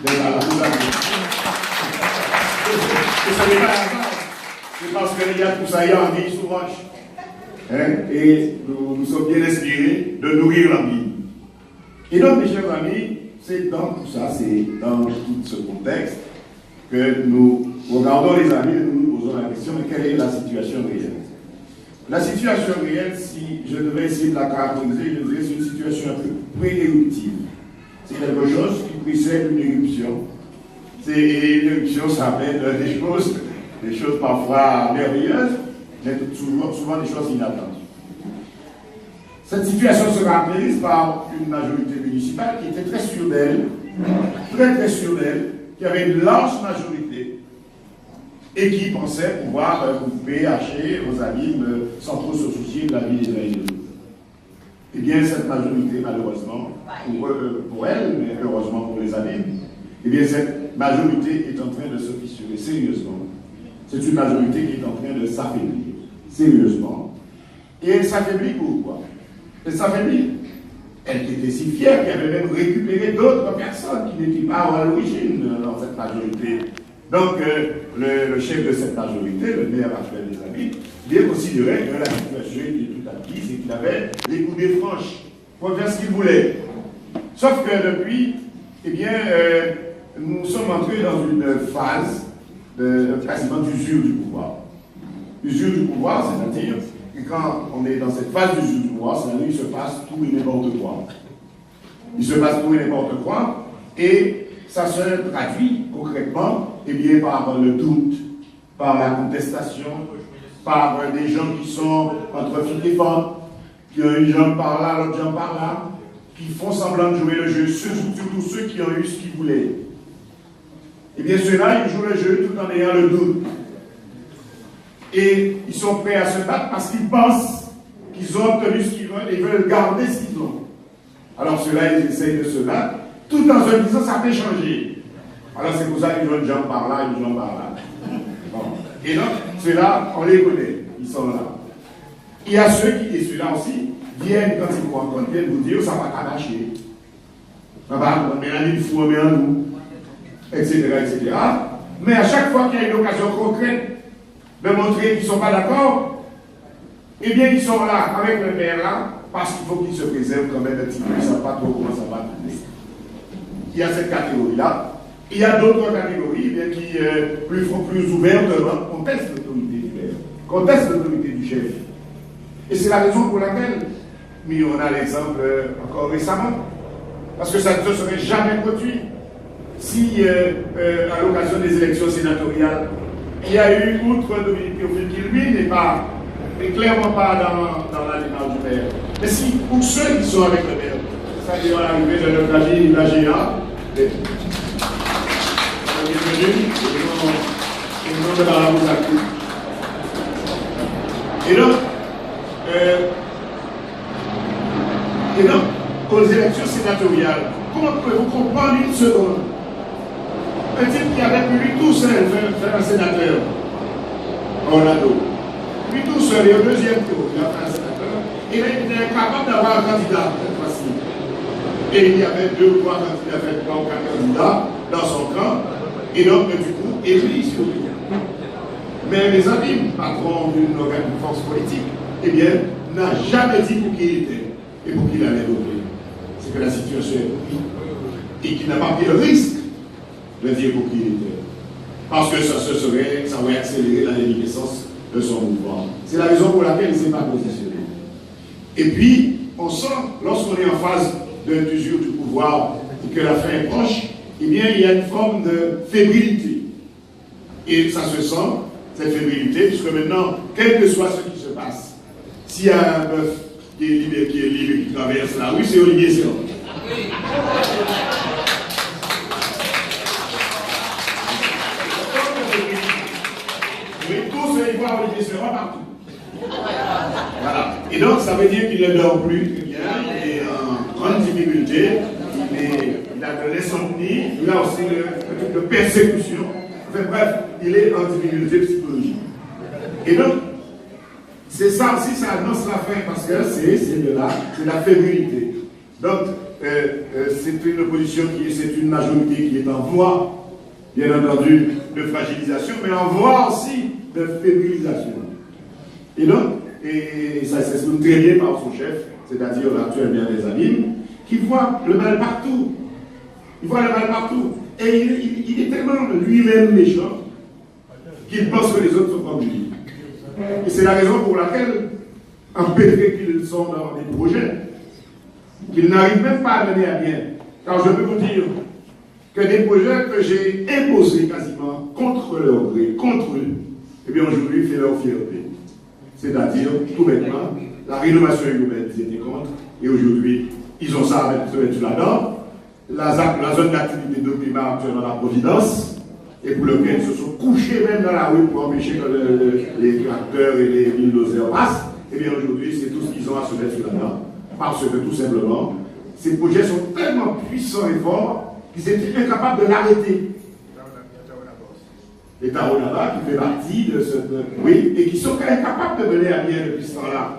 n'est pas hasard. C'est parce qu'il y a tout ça, il y a anguille sous roche. Et nous sommes bien inspirés de nourrir la vie. Et donc, mes chers amis, c'est dans tout ça, c'est dans tout ce contexte que nous regardons les amis et nous nous posons la question de quelle est la situation réelle. La situation réelle, si je devais essayer de la caractériser, je dirais c'est une situation un peu pré-éruptive. C'est quelque chose qui précède une éruption. Une éruption, ça amène des choses parfois merveilleuses, mais souvent des choses inattendues. Cette situation se caractérise par une majorité municipale qui était très sûre d'elle, très sûre d'elle, qui avait une large majorité et qui pensait pouvoir couper, hacher aux abîmes sans trop se soucier de la vie des uns et des autres. Eh bien, cette majorité, malheureusement, pour elle, mais heureusement pour les abîmes, eh bien, cette majorité est en train de se fissurer sérieusement. C'est une majorité qui est en train de s'affaiblir sérieusement. Et elle s'affaiblit pourquoi? Elle s'affaiblit. Elle était si fière qu'elle avait même récupéré d'autres personnes qui n'étaient pas à l'origine dans cette majorité. Donc, le chef de cette majorité, le maire actuel des Abîmes, bien considérait que la situation était tout acquise et qu'il avait les coudées franches pour faire ce qu'il voulait. Sauf que depuis, eh bien, nous sommes entrés dans une phase quasiment d'usure du pouvoir. Usure du pouvoir, c'est-à-dire que quand on est dans cette phase d'usure du pouvoir, c'est-à-dire qu'il se passe tout et n'importe quoi. Il se passe tout et n'importe quoi, et ça se traduit concrètement eh bien, par le doute, par la contestation, par des gens qui sont entre filles et femmes, qui ont une jambe par là, l'autre jambe par là, qui font semblant de jouer le jeu, surtout ceux qui ont eu ce qu'ils voulaient. Eh bien, ceux-là, ils jouent le jeu tout en ayant le doute. Et ils sont prêts à se battre parce qu'ils pensent qu'ils ont obtenu ce qu'ils veulent et ils veulent garder ce qu'ils ont. Alors ceux-là, ils essayent de se battre, tout en se disant ça peut changer. Alors c'est pour ça qu'ils ont une jambe par là, une jambe par là. Bon. Et donc, ceux-là, on les connaît, ils sont là. Il y a ceux qui, et ceux-là aussi, viennent, quand ils vous rencontrent, viennent vous dire ça va t'arracher. Ça va, on met un livre fou, on met un nous, etc., etc. Mais à chaque fois qu'il y a une occasion concrète de montrer qu'ils ne sont pas d'accord, eh bien, ils sont là, avec le maire là, parce qu'il faut qu'ils se préservent quand même un petit peu, ils ne savent pas trop comment ça va tourner. Il y a cette catégorie-là. Il y a d'autres catégories eh bien, qui font plus ouvertement contestent l'autorité du maire, contestent l'autorité du chef. Et c'est la raison pour laquelle, mais on a l'exemple encore récemment, parce que ça ne se serait jamais produit si, à l'occasion des élections sénatoriales, il y a eu, outre Dominique Théophile, qui lui n'est clairement pas dans la démarche du maire. Mais si, pour ceux qui sont avec le maire, c'est-à-dire à l'arrivée de notre ami l'AGA, bienvenue, au nom de la Ramouzakou. Et donc, aux élections sénatoriales, comment pouvez-vous comprendre une seconde? Un type qui avait pu lui tout seul faire un sénateur, Orlando. Lui tout seul, et au deuxième tour, il a fait un sénateur, il était incapable d'avoir un candidat cette fois-ci. Et il y avait 2 ou 3 candidats dans son camp, et donc, du coup, élu sur lui. Mais les amis, patron d'une force politique, eh bien, n'a jamais dit pour qui il était et pour qui il allait voter. C'est que la situation est prise et qu'il n'a pas pris le risque de dire pour qui il était. Parce que ça aurait accéléré la déliquescence de son mouvement. C'est la raison pour laquelle il ne s'est pas positionné. Et puis, on sent, lorsqu'on est en phase d'usure du pouvoir et que la fin est proche, eh bien, il y a une forme de fébrilité. Et ça se sent, cette fébrilité, puisque maintenant, quel que soit ce qui se passe, s'il y a un bœuf qui est libre et qui traverse la rue, c'est Olivier Séran. Oui, tous ils voient Olivier Séran partout. Voilà. Et donc, ça veut dire qu'il ne dort plus, eh bien, il est en grande difficulté, il a de l'insomnie, il a aussi le truc de persécution. Enfin bref, il est en difficulté psychologique. Et donc, c'est ça aussi, ça annonce la fin, parce que c'est la fébrilité. Donc, c'est une opposition c'est une majorité qui est en voie, bien entendu, de fragilisation, mais en voie aussi de fébrilisation. Et donc, et ça s'exprime très bien par son chef, c'est-à-dire l'actuel maire des Abîmes, qui voit le mal partout. Il voit le mal partout. Et il est tellement lui-même méchant qu'il pense que les autres sont comme lui. Et c'est la raison pour laquelle, empêtrés qu'ils sont dans des projets, qu'ils n'arrivent même pas à mener à bien. Car je peux vous dire que des projets que j'ai imposés quasiment contre leur gré, contre eux, eh bien aujourd'hui, fait leur fierté. C'est-à-dire, tout bêtement, la rénovation urbaine, ils étaient contre, et aujourd'hui, ils ont ça à mettre là-dedans. La zone d'activité de climat actuellement dans la Providence, et pour lequel ils se sont couchés même dans la rue pour empêcher que les tracteurs et les bulldozers passent, et bien aujourd'hui, c'est tout ce qu'ils ont à se mettre là-dedans. Parce que tout simplement, ces projets sont tellement puissants et forts qu'ils étaient incapables de l'arrêter. Les Taronaba, qui fait partie de ce... Oui, et qui sont incapables de mener à bien depuis ce temps-là.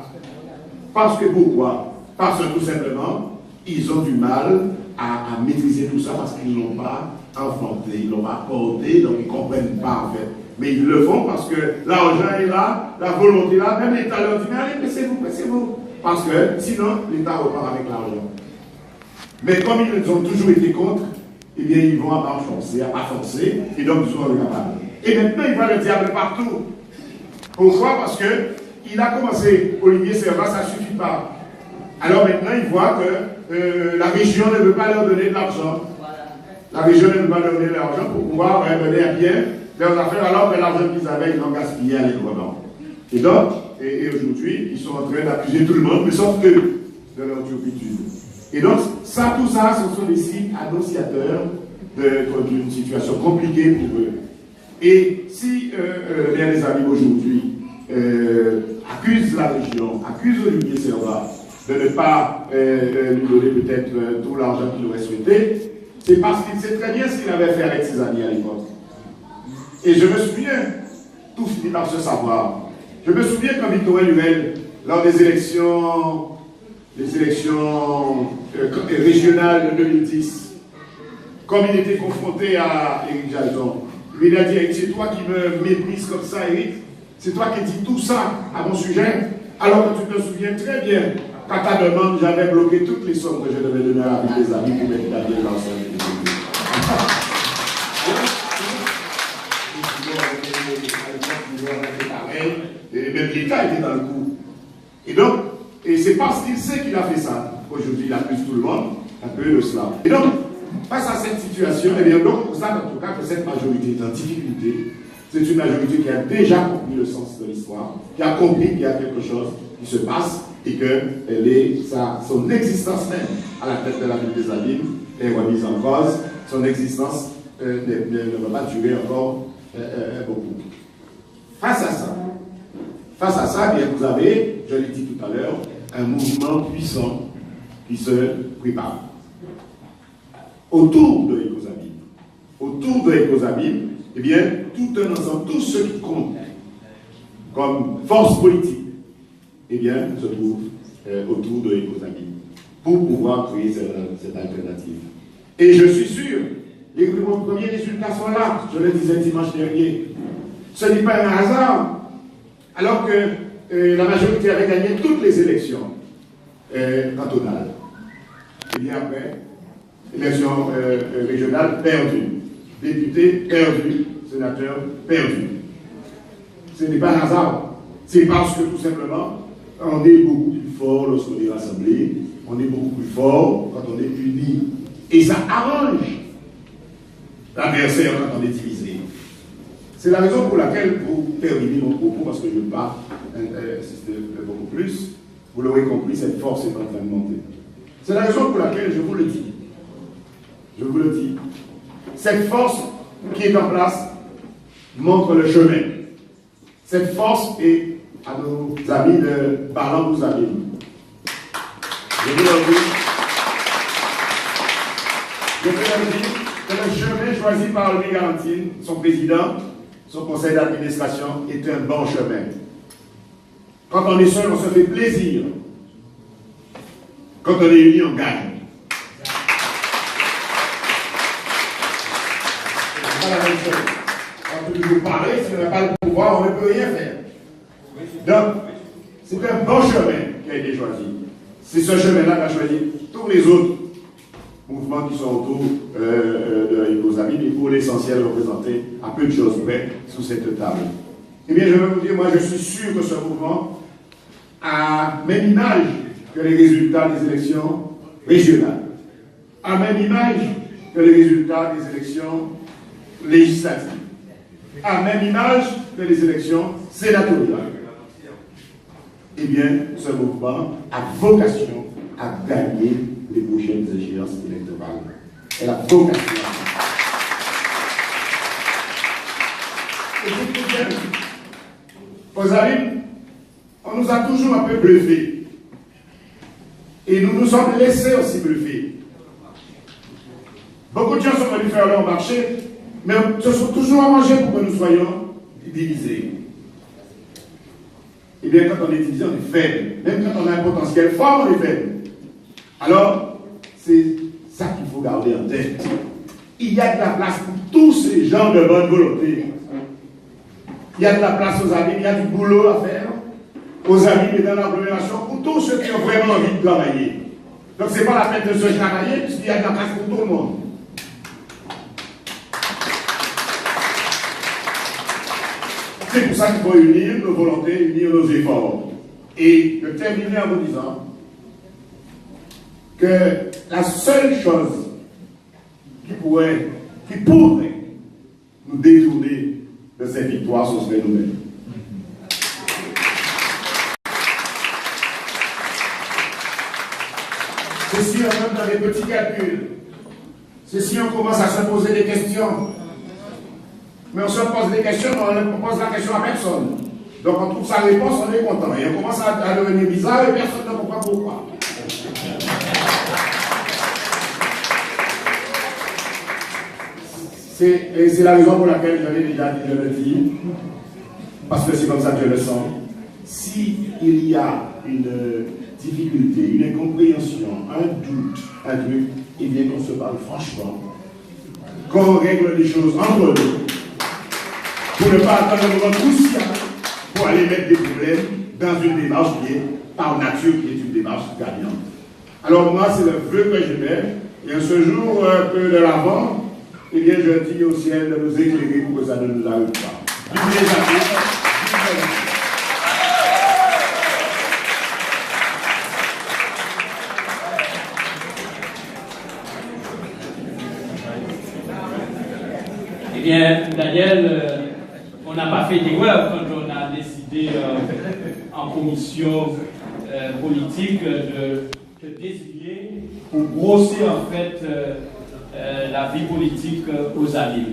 Parce que pourquoi? Parce que tout simplement, ils ont du mal à maîtriser tout ça parce qu'ils ne l'ont pas enfanté, ils ne l'ont pas porté, donc ils ne comprennent pas en fait. Mais ils le font parce que l'argent est là, la volonté est là, même l'État leur dit, mais allez, pressez-vous. Parce que sinon, l'État repart avec l'argent. Mais comme ils ont toujours été contre, eh bien, ils vont à forcer, et donc ils sont incapables. Et maintenant, il voit le diable partout. Pourquoi? Parce qu'il a commencé, Olivier Servat, ça ne suffit pas. Alors maintenant, il voit que la région ne veut pas leur donner de l'argent. La région ne veut pas leur donner de l'argent pour pouvoir mener à bien leurs affaires, alors que l'argent qu'ils avaient, ils l'ont gaspillé à l'écran. Et donc, et aujourd'hui, ils sont en train d'accuser tout le monde, mais sauf eux, de leur turpitude. Et donc, ça, tout ça, ce sont des signes annonciateurs d'une situation compliquée pour eux. Et si les amis aujourd'hui accusent la région, accusent Olivier Servat de ne pas lui donner peut-être tout l'argent qu'il aurait souhaité, c'est parce qu'il sait très bien ce qu'il avait fait avec ses amis à l'époque. Et je me souviens, tout finit par se savoir. Je me souviens quand Victor Huel, lors des élections régionales de 2010, comme il était confronté à Éric Jalton, lui a dit, c'est toi qui me méprises comme ça, Éric, c'est toi qui dis tout ça à mon sujet, alors que tu te souviens très bien qu'à ta demande, j'avais bloqué toutes les sommes que je devais donner à mes amis pour mettre la vie dans et même l'État était dans le coup. Et donc, c'est parce qu'il sait qu'il a fait ça. Aujourd'hui, il accuse tout le monde, un peu de cela. Et donc, face à cette situation, eh bien, donc, on constate en tout cas que cette majorité est en difficulté. C'est une majorité qui a déjà compris le sens de l'histoire, qui a compris qu'il y a quelque chose qui se passe et que son existence même à la tête de la ville des Abîmes est remise en cause. Son existence ne va pas durer encore beaucoup. Face à ça, bien, vous avez, je l'ai dit tout à l'heure, un mouvement puissant qui se prépare. Autour de Ecosabim, eh bien, tout un ensemble, tous ceux qui comptent comme force politique, eh bien, se trouvent autour de Ecosabim pour pouvoir créer cette alternative. Et je suis sûr, les premiers résultats sont là, je le disais dimanche dernier. Ce n'est pas un hasard, alors que la majorité avait gagné toutes les élections cantonales. Et bien après, élection régionale perdue, député perdu, sénateur perdu. Ce n'est pas un hasard, c'est parce que tout simplement, on est beaucoup plus fort lorsqu'on est rassemblé, on est beaucoup plus fort quand on est unis. Et ça arrange l'adversaire quand on est divisé. C'est la raison pour laquelle, pour terminer mon propos, parce que je ne veux pas insister beaucoup plus, vous l'aurez compris, cette force est en train de monter. C'est la raison pour laquelle je vous le dis. Je vous le dis. Cette force qui est en place montre le chemin. Cette force est à nos amis de Parlant nous Abîmes. Je vous le dis. Je vous le dis que le chemin choisi par Louis Galantine, son président, son conseil d'administration, est un bon chemin. Quand on est seul, on se fait plaisir. Quand on est unis, on gagne. pas la même chose. On peut toujours parler, si on n'a pas le pouvoir, on ne peut rien faire. Donc, c'est un bon chemin qui a été choisi. C'est ce chemin-là qu'a choisi tous les autres mouvements qui sont autour de nos amis, mais pour l'essentiel représentés à peu de choses près sous cette table. Eh bien, je vais vous dire, moi, je suis sûr que ce mouvement a même image que les résultats des élections régionales, a même image que les résultats des élections législatives, a même image que les élections sénatoriales. Eh bien, ce mouvement a vocation à gagner les prochaines échéances électorales. Elle a vocation à ça. Vos amis, on nous a toujours un peu bluffés. Et nous nous sommes laissés aussi bluffer. Beaucoup de gens sont venus faire leur marché, mais se sont toujours arrangés pour que nous soyons divisés. Eh bien, quand on est divisé, on est faible. Même quand on a un potentiel fort, on est faible. Alors, c'est ça qu'il faut garder en tête. Il y a de la place pour tous ces gens de bonne volonté. Il y a de la place aux amis, il y a du boulot à faire. Aux amis et dans l'agglomération, pour tous ceux qui ont vraiment envie de travailler. Donc, ce n'est pas la peine de se travailler, puisqu'il y a de la place pour tout le monde. C'est pour ça qu'il faut unir nos volontés, unir nos efforts. Et je terminer en vous disant que la seule chose qui pourrait nous détourner de cette victoire, ce serait nous-mêmes. C'est si on même dans des petits calculs, c'est si on commence à se poser des questions. Mais on se pose des questions, mais on ne pose la question à personne. Donc on trouve sa réponse, on est content. Et on commence à devenir bizarre et personne ne comprend pourquoi. C'est la raison pour laquelle j'avais déjà dit, je le dis, parce que c'est comme ça que je le sens. S'il y a une difficulté, une incompréhension, un doute, un truc, eh bien qu'on se parle franchement, qu'on règle les choses entre nous, pour ne pas attendre un moment crucial pour aller mettre des problèmes dans une démarche qui est, par nature, qui est une démarche gagnante. Alors moi, c'est le vœu que je mets, et en ce jour peu de l'avant, eh bien, je dis au ciel de nous éclairer pour que ça ne nous arrive pas. Vive les amis, Eh bien, Daniel, on n'a pas fait d'erreur quand on a décidé en commission politique de désigner pour brosser en fait la vie politique aux amis.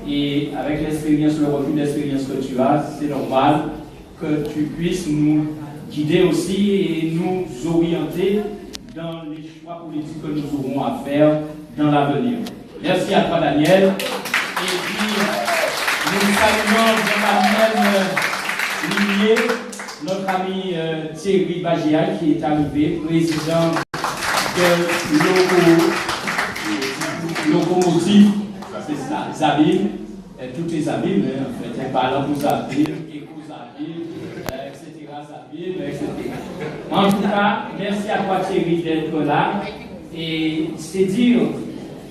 Et avec l'expérience, le recul d'expérience que tu as, c'est normal que tu puisses nous guider aussi et nous orienter dans les choix politiques que nous aurons à faire dans l'avenir. Merci à toi, Daniel. Et puis, nous saluons dans la même lignée notre ami Thierry Bagia qui est arrivé, président de Locomotive, c'est ça, Zabim, toutes les Zabim, en fait, parlant pour Zabim, Éco-Zabim, etc., Zabim, etc. En tout cas, merci à toi Thierry d'être là, et c'est dire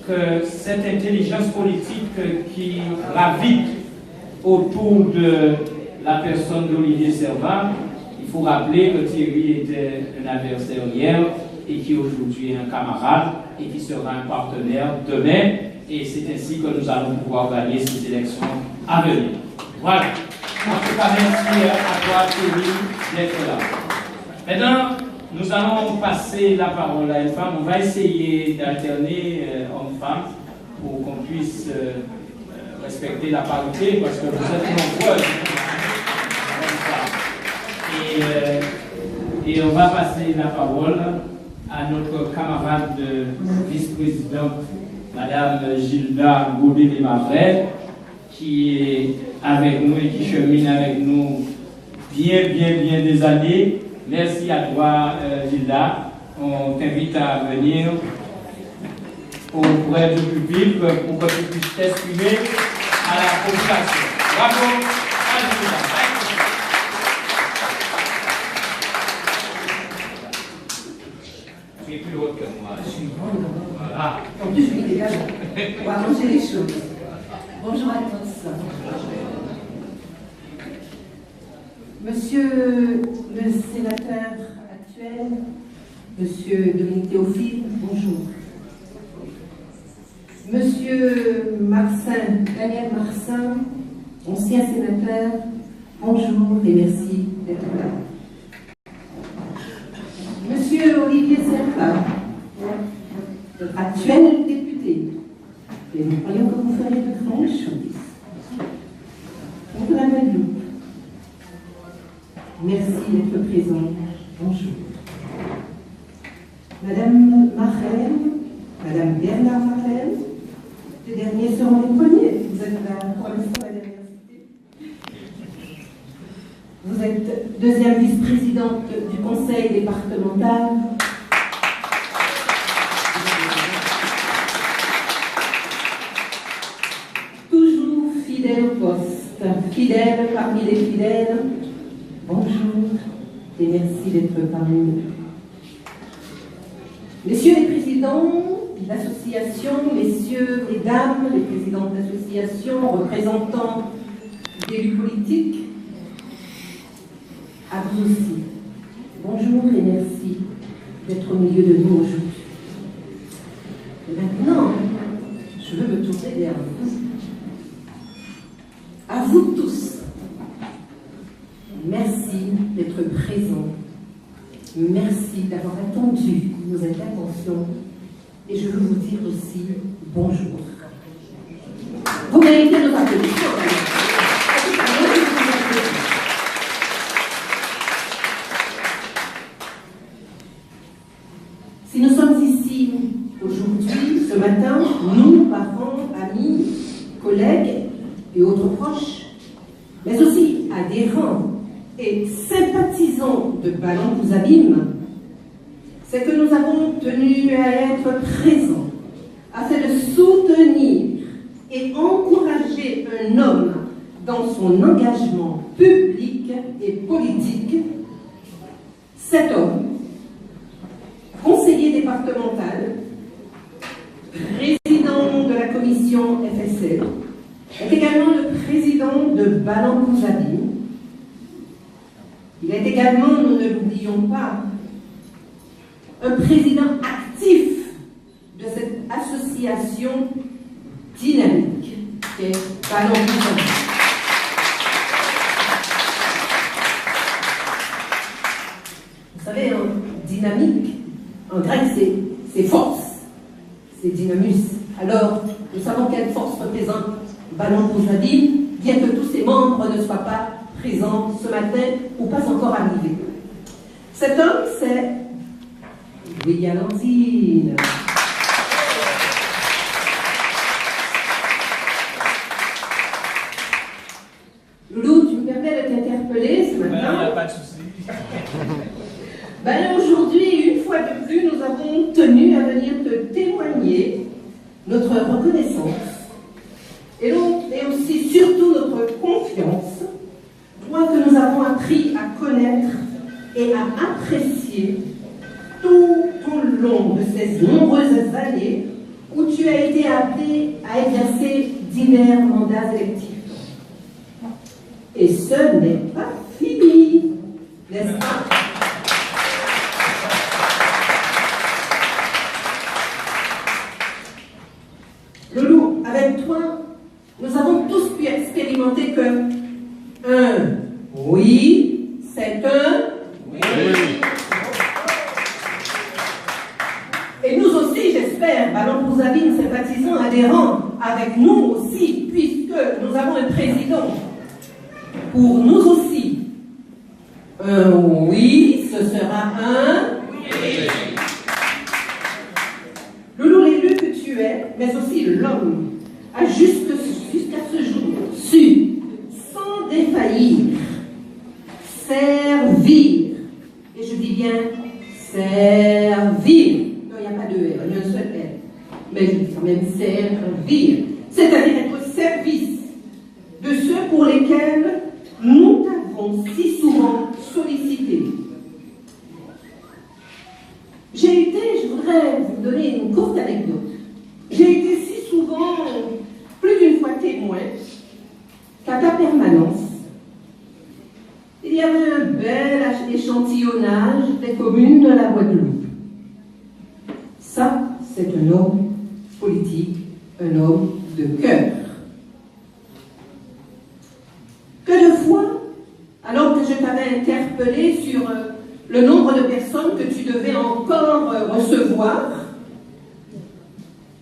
que cette intelligence politique qui gravite autour de la personne d'Olivier Servat, il faut rappeler que Thierry était un adversaire hier et qui aujourd'hui est un camarade et qui sera un partenaire demain. Et c'est ainsi que nous allons pouvoir gagner ces élections à venir. Voilà. En tout cas, merci à toi Thierry d'être là. Maintenant, nous allons passer la parole à une femme. On va essayer d'alterner homme-femme pour qu'on puisse respecter la parité parce que vous êtes nombreux. Et on va passer la parole à notre camarade vice-présidente, Madame Gilda Godet-Desmarais, qui est avec nous et qui chemine avec nous bien des années. Merci à toi, Gilda. On t'invite à venir auprès du public pour que tu puisses t'exprimer à la population. Bravo. Tu es plus haute que moi. Voilà. En plus, je suis déjà. On va manger les choses. Bonjour à tous. Monsieur le sénateur actuel, Monsieur Dominique Théophile, bonjour. Monsieur Marcin, Daniel Marcin, ancien sénateur, bonjour et merci d'être là. Monsieur Olivier Serpa, notre actuel député, et nous croyons que vous ferez de grandes choses. Pour la Guadeloupe, merci d'être présent. Bonjour. Madame Marlène, Madame Bernard Marlène, les derniers seront les premiers. Vous êtes la première fois à l'université. Vous êtes deuxième vice-présidente du conseil départemental. Toujours fidèle au poste, fidèle parmi les fidèles. Bonjour et merci d'être parmi nous. Messieurs les présidents d'association, messieurs et dames, les présidents d'association, représentants d'élus politiques, à vous aussi, bonjour et merci d'être au milieu de nous aujourd'hui. Et maintenant, je veux me tourner vers vous. À vous tous, merci d'être présents. Merci d'avoir attendu nos interventions et je veux vous dire aussi bonjour. Vous méritez nos applaudissements. Si nous sommes ici aujourd'hui, ce matin, nous, parents, amis, collègues et autres proches, mais aussi adhérents et sympathisants de Ballon vous abîme, c'est que nous avons tenu à être présents afin de soutenir et encourager un homme dans son engagement public et politique. Cet homme, conseiller départemental, président de la commission FSL, est également le président de Ballon vous abîme. Il est également, nous ne l'oublions pas, un président actif de cette association dynamique qui est Ballon vous abîme. Vous savez, dynamique, en grec, c'est force, c'est dynamus. Alors, nous savons quelle force représente Ballon vous abîme, bien que tous ses membres ne soient pas présents ce matin ou pas encore arrivés. Cet homme, c'est Louis Galantine. Loulou, tu me permets de t'interpeller ce matin? Il n'y a pas de souci. Aujourd'hui, une fois de plus, nous avons tenu à venir te témoigner notre reconnaissance et aussi surtout notre confiance, toi que nous avons appris à connaître et à apprécier tout au long de ces nombreuses années où tu as été appelé à exercer divers mandats électifs. Et ce n'est pas fini, n'est-ce pas? Loulou, avec toi, nous avons tous pu expérimenter que un oui, c'est un oui. Et nous aussi, j'espère, Ballon vous abîme, sympathisants, adhérents, avec nous aussi, puisque nous avons un président. Pour nous aussi, un oui, ce sera un oui. Loulou, l'élu que tu es, mais aussi l'homme, a jusqu'à ce jour su, sans défaillir, servir. Et je dis bien servir. Non, il n'y a pas de R, il y a un seul R. Mais je dis quand même servir. C'est-à-dire être au service lequel nous t'avons si souvent sollicité. Je voudrais vous donner une courte anecdote. J'ai été si souvent, plus d'une fois témoin, qu'à ta permanence, il y avait un bel échantillonnage des communes de la Guadeloupe. Ça, c'est un homme politique, un homme de cœur. Que de fois, alors que je t'avais interpellé sur le nombre de personnes que tu devais encore recevoir,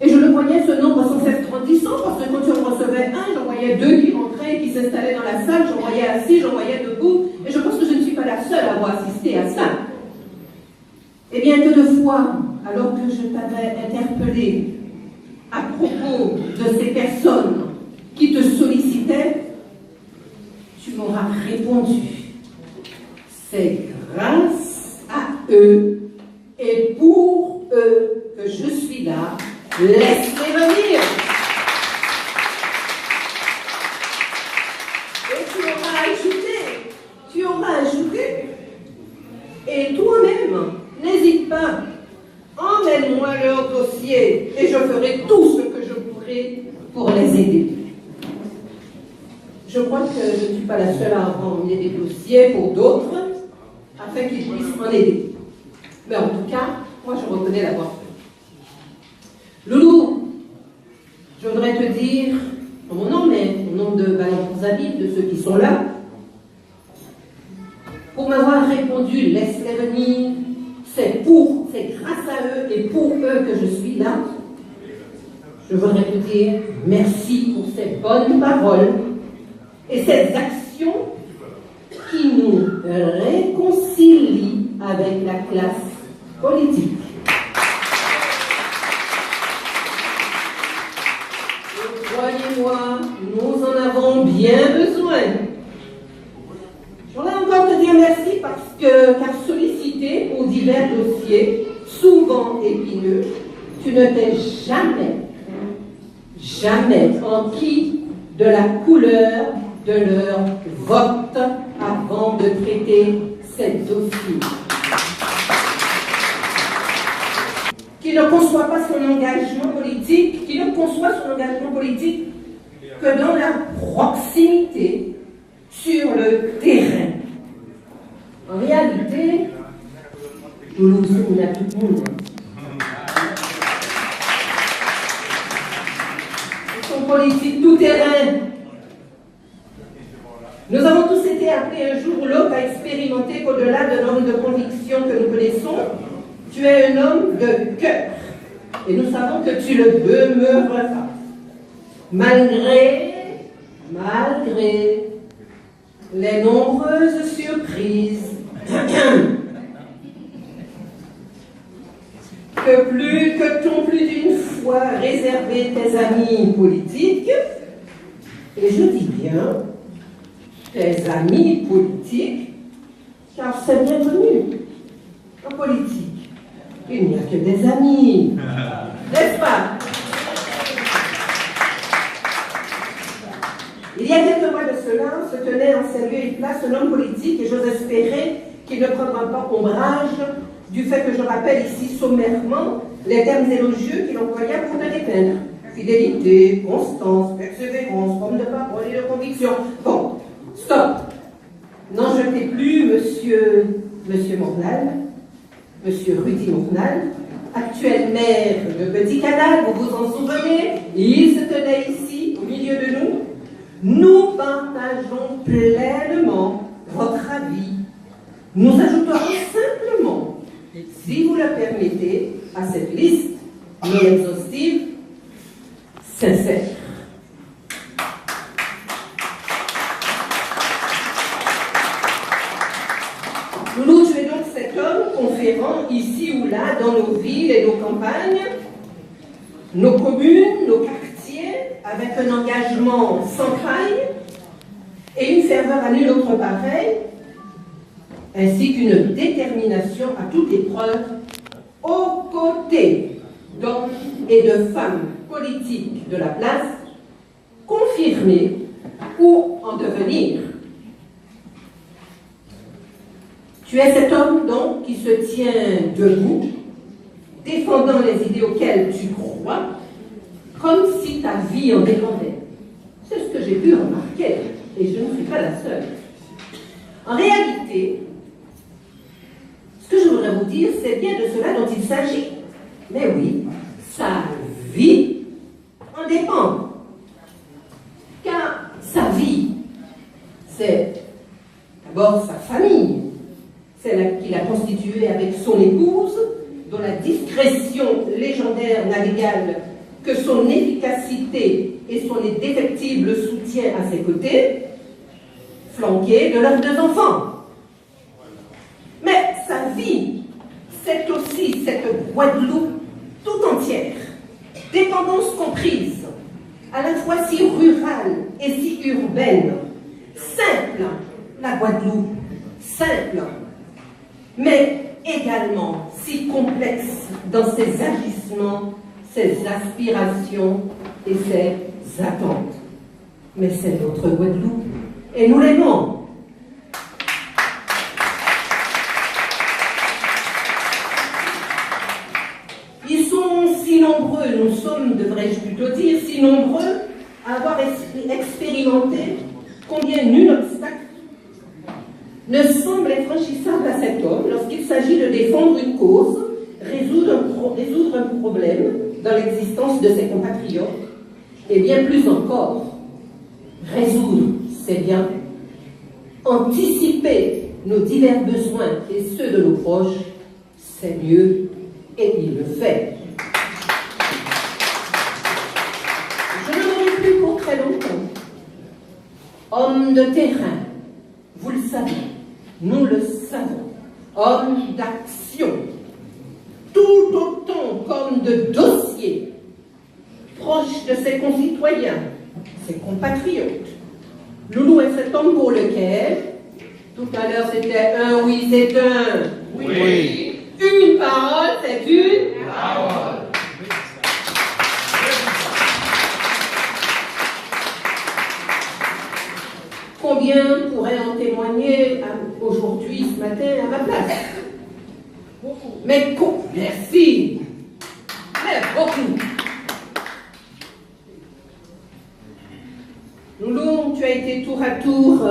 et je le voyais ce nombre sans cesse grandissant, parce que quand tu en recevais un, j'en voyais deux qui rentraient et qui s'installaient dans la salle, j'en voyais assis, j'en voyais debout, et je pense que je ne suis pas la seule à avoir assisté à ça. Eh bien, que de fois, alors que je t'avais interpellé à propos de ces personnes qui te sollicitaient, tu m'auras répondu. C'est grâce à eux et pour eux que je suis là. Laisse-les venir. Et tu auras ajouté, et toi-même, n'hésite pas, emmène-moi leur dossier et je ferai tout ce que je pourrai pour les aider. Je crois que je ne suis pas la seule à emmener des dossiers pour d'autres, afin qu'ils puissent en aider. Mais en tout cas, moi je reconnais l'avoir fait. Loulou, je voudrais te dire, en mon nom, mais au nom de Ballon Zabib, de ceux qui sont là, pour m'avoir répondu, laisse-les venir, c'est grâce à eux et pour eux que je suis là. Je voudrais te dire merci pour ces bonnes paroles et ces actions qui nous réconcilient avec la classe politique. Croyez-moi, nous en avons bien besoin. Je voudrais encore te dire merci car sollicité pour divers dossiers, souvent épineux, tu ne t'es jamais enquis de la couleur de leur vote avant de traiter ces dossiers. Qui ne conçoit pas son engagement politique, que dans la proximité, sur le terrain. En réalité, nous a tout le monde. Ils sont politiques tout terrain. Nous avons tous été appelés un jour ou l'autre à expérimenter qu'au-delà de l'homme de conviction que nous connaissons, tu es un homme de cœur. Et nous savons que tu le demeureras. Malgré les nombreuses surprises que t'ont plus d'une fois réservé tes amis politiques, et je dis bien tes amis politiques, car c'est bien connu, en politique, il n'y a que des amis, n'est-ce pas? Il y a quelques mois de cela, se tenait en ces lieux et place un homme politique, et j'ose espérer qu'il ne prendra pas ombrage du fait que je rappelle ici sommairement les termes élogieux qu'il employa pour me dépeindre. Fidélité, constance, persévérance, forme de parole et de conviction. Bon, stop. N'en jetez plus, monsieur Mornal, monsieur Rudy Mornal, actuel maire de Petit Canal, vous vous en souvenez, il se tenait ici, au milieu de nous. Nous partageons pleinement votre avis. Nous ajouterons simplement, si vous le permettez, à cette liste non exhaustive, sincère. Loulou, tu es donc cet homme conférant ici ou là dans nos villes et nos campagnes, nos communes, nos quartiers, avec un engagement sans faille et une ferveur à nulle autre pareille, ainsi qu'une détermination à toute épreuve aux côtés d'hommes et de femmes politiques de la place, confirmés ou en devenir. Tu es cet homme, donc, qui se tient debout, défendant les idées auxquelles tu crois, comme si ta vie en dépendait. C'est ce que j'ai pu remarquer, et je ne suis pas la seule. En réalité, ce que je voudrais vous dire, c'est bien de cela dont il s'agit. Mais oui, sa vie en dépend. Car sa vie, c'est d'abord sa famille, celle qu'il a constituée avec son épouse, dont la discrétion légendaire n'a d'égal que son efficacité et son indéfectible soutien à ses côtés, flanquée de leurs 2 enfants. Mais sa vie, c'est aussi cette Guadeloupe tout entière, dépendance comprise, à la fois si rurale et si urbaine, simple, la Guadeloupe, simple, mais également si complexe dans ses agissements, ses aspirations et ses attentes. Mais c'est notre Guadeloupe, et nous l'aimons. Ils sont si nombreux, nous sommes, devrais-je plutôt dire, si nombreux à avoir expérimenté combien nul obstacle ne semble infranchissable à cet homme lorsqu'il s'agit de défendre une cause, résoudre un problème dans l'existence de ses compatriotes, et bien plus encore, résoudre, c'est bien, anticiper nos divers besoins et ceux de nos proches, c'est mieux, et il le fait. Je ne m'en ai plus pour très longtemps. Homme de terrain, vous le savez, nous le savons, homme d'action, tout autant qu'homme de dossier, proche de ses concitoyens, ses compatriotes. Loulou est cet homme pour lequel, tout à l'heure c'était un oui, c'est un Oui. Une parole, c'est une parole. Combien pourraient en témoigner aujourd'hui, ce matin, à ma place? Beaucoup. Mais merci. Mais beaucoup. Loulou, tu as été tour à tour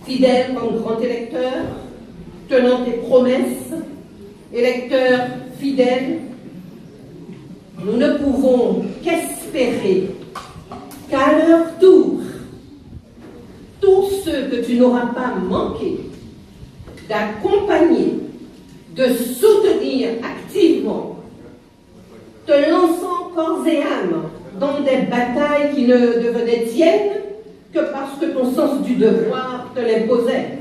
fidèle comme grand électeur, tenant tes promesses, électeur fidèle. Nous ne pouvons qu'espérer qu'à leur tour, tous ceux que tu n'auras pas manqué d'accompagner, de soutenir activement, te lançant corps et âme dans des batailles qui ne devenaient tiennes que parce que ton sens du devoir te l'imposait.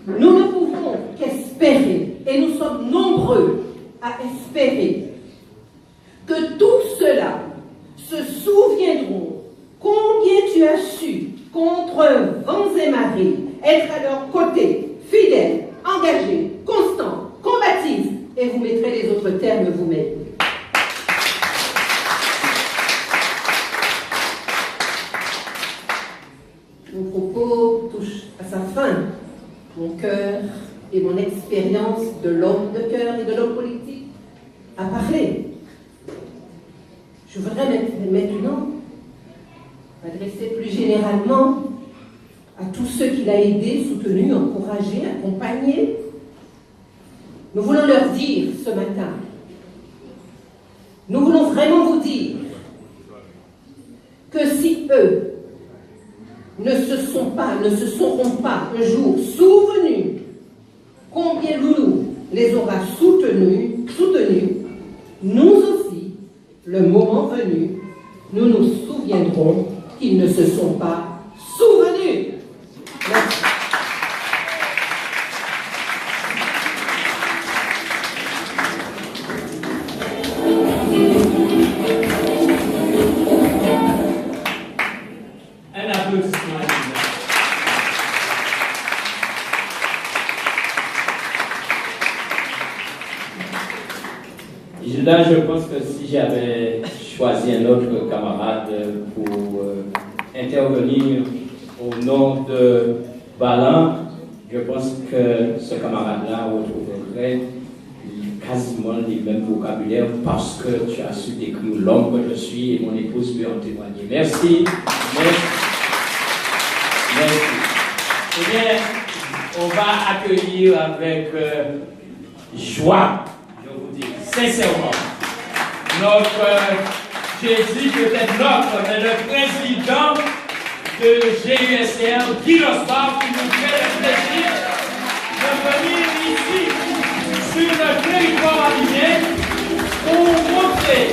Nous ne pouvons qu'espérer, et nous sommes nombreux à espérer, que tous ceux-là se souviendront combien tu as su, contre vents et marées, être à leur côté, fidèle, engagé, constant, combatif, et vous mettrez les autres termes vous-même. Mon propos touche à sa fin. Mon cœur et mon expérience de l'homme de cœur et de l'homme politique a parlé. Je voudrais maintenant m'adresser plus généralement à tous ceux qu'il a aidés, soutenus, encouragés, accompagnés. Nous voulons leur dire ce matin, nous voulons vraiment vous dire que si eux ne se seront pas un jour souvenus combien Loulou les aura soutenus, nous aussi, le moment venu, nous nous souviendrons qu'ils ne se sont pas souvenus. Merci. Un applaudissement à lui. Là, je pense que si j'avais choisi un autre camarade pour intervenir au nom de Balan, je pense que ce camarade-là retrouverait quasiment les mêmes vocabulaires parce que tu as su décrire l'homme que je suis et mon épouse peut en témoigner. Merci. Merci. Eh bien, on va accueillir avec joie, je vous dis, sincèrement, j'ai dit peut-être notre, mais le président de GUSR, Guy Losbar, qui nous fait le plaisir de venir ici, sur le territoire allié, pour montrer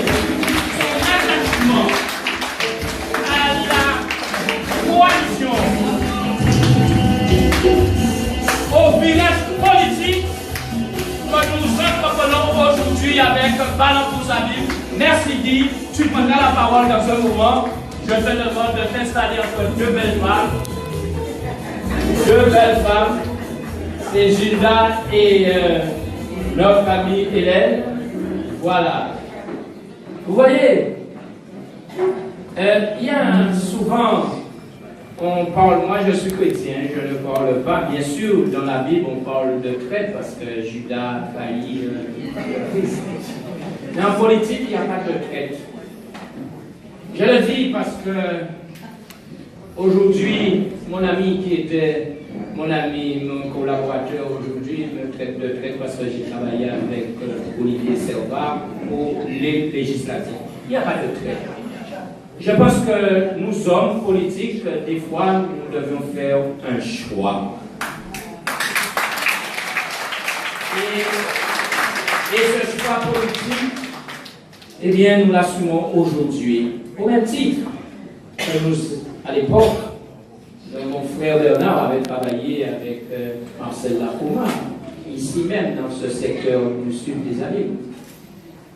son attachement à la coalition, au village politique que nous entreprenons aujourd'hui avec Balan pour Zabim. Merci Guy, tu prendras la parole dans ce moment. Je te demande de t'installer entre deux belles femmes. Deux belles femmes, c'est Gilda et notre amie Hélène. Voilà. Vous voyez, il y a souvent, on parle, moi je suis chrétien, je ne parle pas, bien sûr, dans la Bible on parle de traite parce que Judas a failli Christ. Mais en politique, il n'y a pas de traite. Je le dis parce que aujourd'hui, mon ami qui était mon ami, mon collaborateur aujourd'hui me traite de traite parce que j'ai travaillé avec Olivier Servat pour les législatives. Il n'y a pas de traite. Je pense que nous hommes politiques, des fois, nous devons faire un choix. Et ce choix politique, eh bien, nous l'assumons aujourd'hui. Au même titre que nous, à l'époque, mon frère Bernard avait travaillé avec Marcel Lacoma, ici même, dans ce secteur du sud des Abîmes.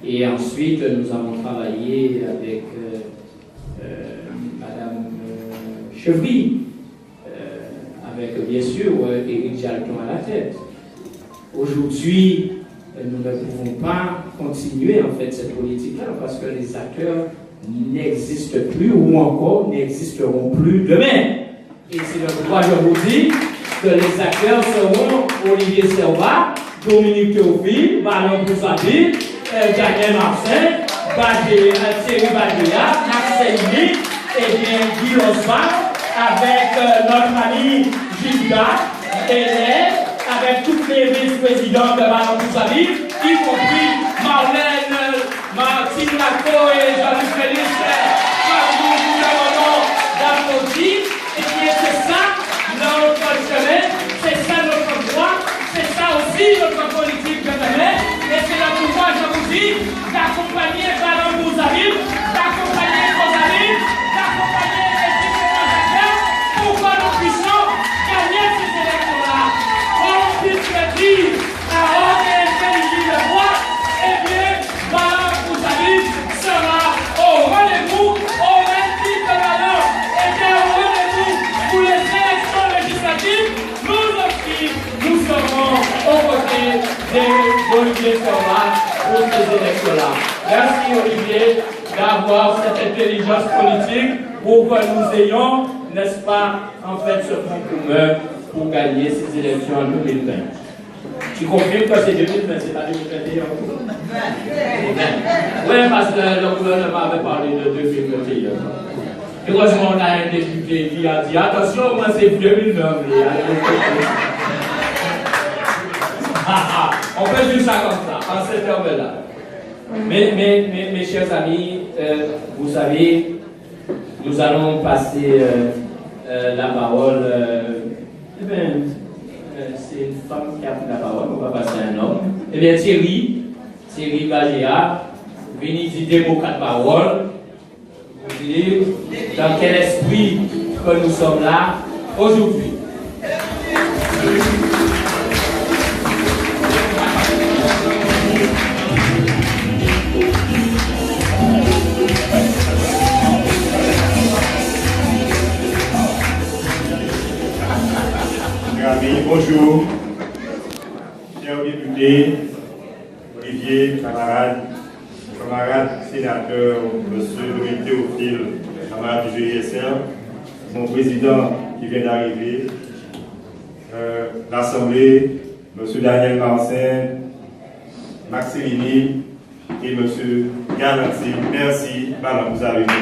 Et ensuite, nous avons travaillé avec Madame Chevry, avec bien sûr Éric Jalton à la tête. Aujourd'hui, nous ne pouvons pas continuer en fait cette politique-là parce que les acteurs n'existent plus ou encore n'existeront plus demain. Et c'est le droit, je vous dis, que les acteurs seront Olivier Servat, Dominique Théophile, Balan pour Zabim, Daniel Marcin, Thierry Badéa, Marcel Lee, et bien Guy Losbar, avec notre ami Gilda, Hélène, avec toutes les vice-présidents de Balan pour Zabim, y compris Marlène, Martine Laco et Jean-Luc Félix, par le gouvernement d'applaudir. Et bien c'est ça notre chemin, c'est ça notre droit, c'est ça aussi notre politique de demain. Et c'est le pouvoir, je vous dis, d'accompagner Balan pour Zabim, d'accompagner vos amis, d'accompagner les différents acteurs pour que nous puissions gagner ces élections-là. Qu'on puisse le dire à haute et intelligible voix, eh bien, Balan pour Zabim sera au rendez-vous, au même titre que Balan était au rendez-vous pour les élections législatives. Nous aussi, nous serons aux côtés d'Olivier Servat pour ces élections-là. Merci Olivier d'avoir cette intelligence politique pour que nous ayons, n'est-ce pas, en fait, ce front commun pour gagner ces élections en 2020. Tu confirmes que c'est 2020, c'est pas 2021? Oui, parce que le gouvernement avait parlé de 2021. Heureusement, on a un député qui a dit attention, moi c'est 2009. On peut dire ça comme ça, en cette heure-là. Mais mes chers amis, vous savez, nous allons passer la parole. Eh bien, c'est une femme qui a pris la parole, on va passer à un homme. Eh bien, Thierry Bagéa, venez dire des mots, 4 paroles. Vous dire dans quel esprit que nous sommes là aujourd'hui. Bonjour, chers députés, Olivier, camarades sénateurs, M. Dominique Théophile, camarade du GISR, mon président qui vient d'arriver, l'Assemblée, M. Daniel Marcin, Maximini et M. Garanti. Merci, madame, vous avez été.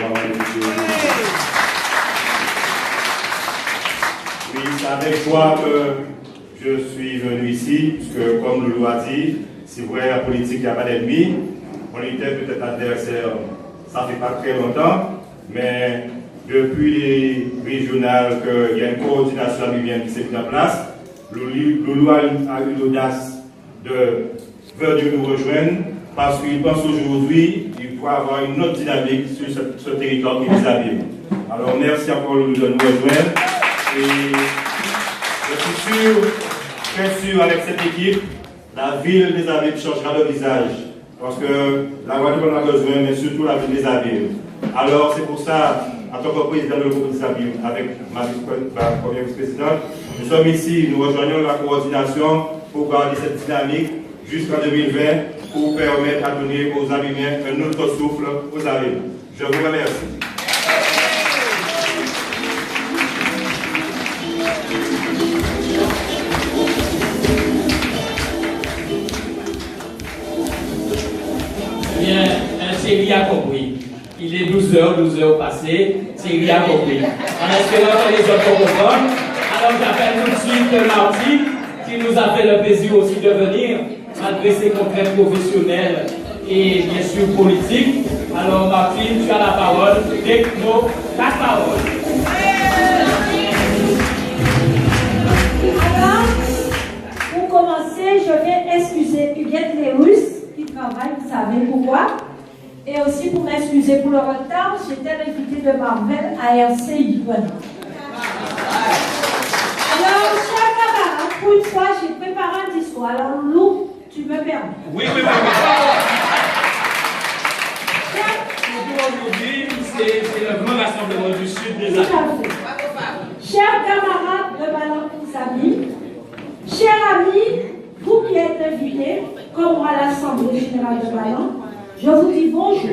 Oui, c'est avec joie que je suis venu ici, puisque comme Loulou a dit, c'est vrai, la politique, il n'y a pas d'ennemis. On était peut-être adversaires, ça fait pas très longtemps, mais depuis les régionales, qu'il y a une coordination qui s'est mise en place, Loulou a eu l'audace de venir nous rejoindre parce qu'il pense aujourd'hui qu'il doit avoir une autre dynamique sur ce territoire qui nous habite. Alors merci encore Loulou de nous rejoindre et je suis sûr, très sûr avec cette équipe, la ville des Abymes changera de visage parce que la Guadeloupe en a besoin, mais surtout la ville des Abymes. Alors c'est pour ça, en tant que président de groupe des Abymes, avec ma première vice-présidente, nous sommes ici, nous rejoignons la coordination pour garder cette dynamique jusqu'en 2020 pour permettre à donner aux Abymiens un autre souffle aux Abymes. Je vous remercie. Bien, Thierry a compris. Il est 12h passé, Thierry a compris. En espérant que les autres comprennent, alors j'appelle tout de suite Martine, qui nous a fait le plaisir aussi de venir, malgré ses contraintes professionnelles et bien sûr politiques. Alors Martine, tu as la parole, dès que nos 4 paroles. Alors, pour commencer, je vais excuser Huguette Lewis, qui travaille, vous savez pourquoi. Et aussi pour m'excuser pour le retard, j'étais l'invité de Marvel à RCI. Voilà. Alors, chers camarades, pour une fois, j'ai préparé un discours. Alors, Loulou, tu me permets? Oui. Aujourd'hui, c'est le grand rassemblement du Sud des Abymes. Chers camarades de Ballon pour Amis, chers amis, vous qui êtes invités, comme moi à l'Assemblée générale de Ballon, je vous dis bonjour.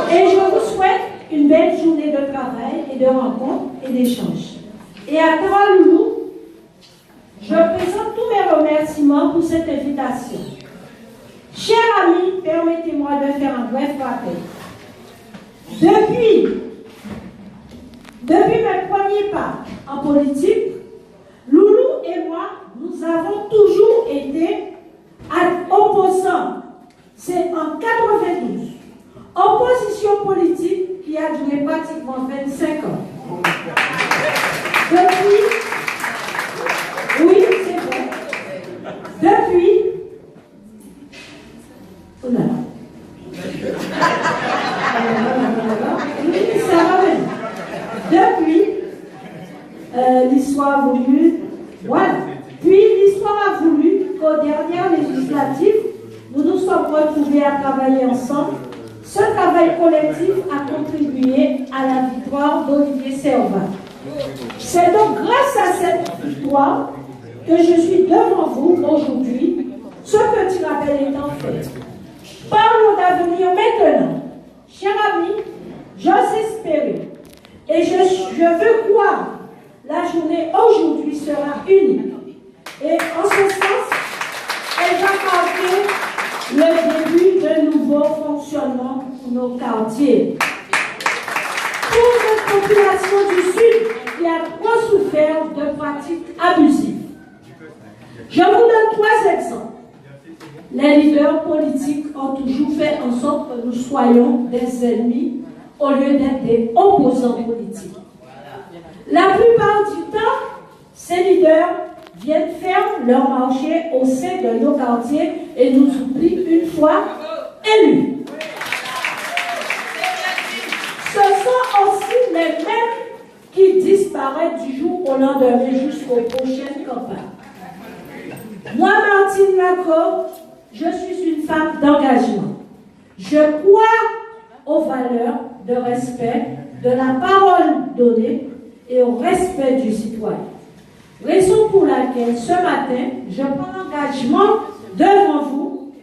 Et je vous souhaite une belle journée de travail et de rencontres et d'échanges. Et à toi, Loulou, je présente tous mes remerciements pour cette invitation. Chers amis, permettez-moi de faire un bref rappel. Depuis mes premiers pas en politique, Loulou et moi, nous avons toujours été opposants. C'est en 92. Opposition politique qui a duré pratiquement 25 ans. Depuis, oui, c'est vrai. Depuis, oh là là. Ça va venir. Depuis, l'histoire a voulu, voilà. Puis l'histoire a voulu qu'aux dernières législatives, nous nous sommes retrouvés à travailler ensemble. Ce travail collectif a contribué à la victoire d'Olivier Servat. C'est donc grâce à cette victoire que je suis devant vous aujourd'hui. Ce petit rappel étant fait. Parlons d'avenir maintenant. Chers amis, j'ose espérer et je veux croire la journée aujourd'hui sera unique. Et en ce sens, elle va marquer le début d'un nouveau fonctionnement pour nos quartiers. Pour notre population du Sud qui a trop souffert de pratiques abusives. Je vous donne 3 exemples. Les leaders politiques ont toujours fait en sorte que nous soyons des ennemis au lieu d'être des opposants politiques. La plupart du temps, ces leaders viennent faire leur marché au sein de nos quartiers et nous oublient une fois élus. Ce sont aussi les mêmes qui disparaissent du jour au lendemain jusqu'aux prochaines campagnes. Moi, Martine Lacroix, je suis une femme d'engagement. Je crois aux valeurs de respect, de la parole donnée et au respect du citoyen. Raison pour laquelle ce matin, je prends l'engagement devant vous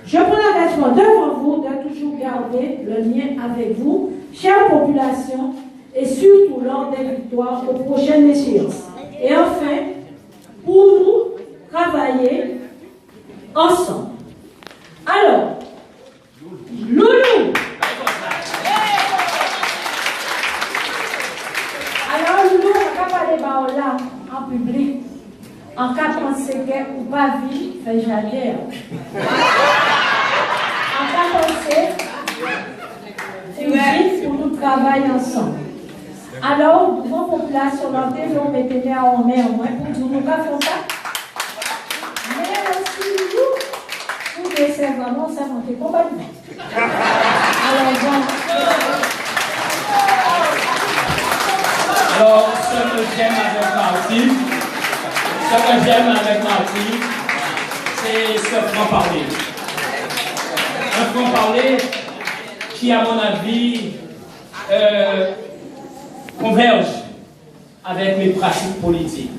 Je prends l'engagement devant vous de toujours garder le lien avec vous, chère population, et surtout lors des victoires aux prochaines échéances. Et enfin, pour nous travailler ensemble. Alors, Loulou. Alors, Loulou, on va parler là en public. En cas de penser que ou pas vie, fait jamais. En cas de penser, tu vis pour nous travailler ensemble. Alors, devant la population, on mettait en main pour nous faire contact. Mais aussi, nous, pour des vraiment, ça montait complètement. Alors, ce que j'aime avec Martine, c'est ce franc-parler. Un franc-parler qui, à mon avis, converge avec mes pratiques politiques.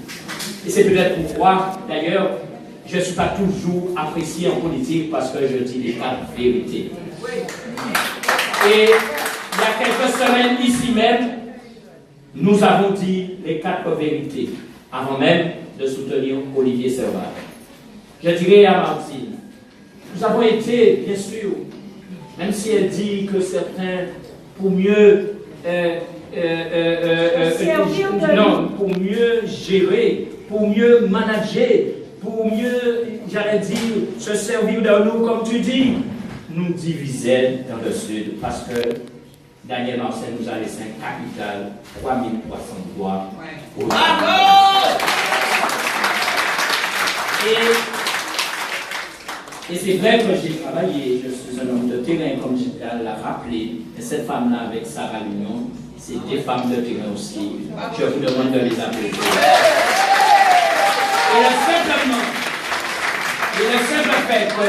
Et c'est peut-être pourquoi, d'ailleurs, je ne suis pas toujours apprécié en politique parce que je dis les quatre vérités. Et il y a quelques semaines, ici même, nous avons dit les quatre vérités, avant même de soutenir Olivier Servat. Je dirais à Martine, nous avons été, bien sûr, même si elle dit que certains, pour mieux pour mieux gérer, pour mieux manager, pour mieux, j'allais dire, se servir de nous, comme tu dis, nous diviser dans le Sud, parce que Daniel Marcel nous a laissé un capital, 3300 voix. Et c'est vrai que j'ai travaillé, je suis un homme de terrain, comme je l'a rappelé, et cette femme-là avec Sarah Lunion, c'est des femmes de terrain aussi. Je vous demande de les applaudir. Et le simple fait que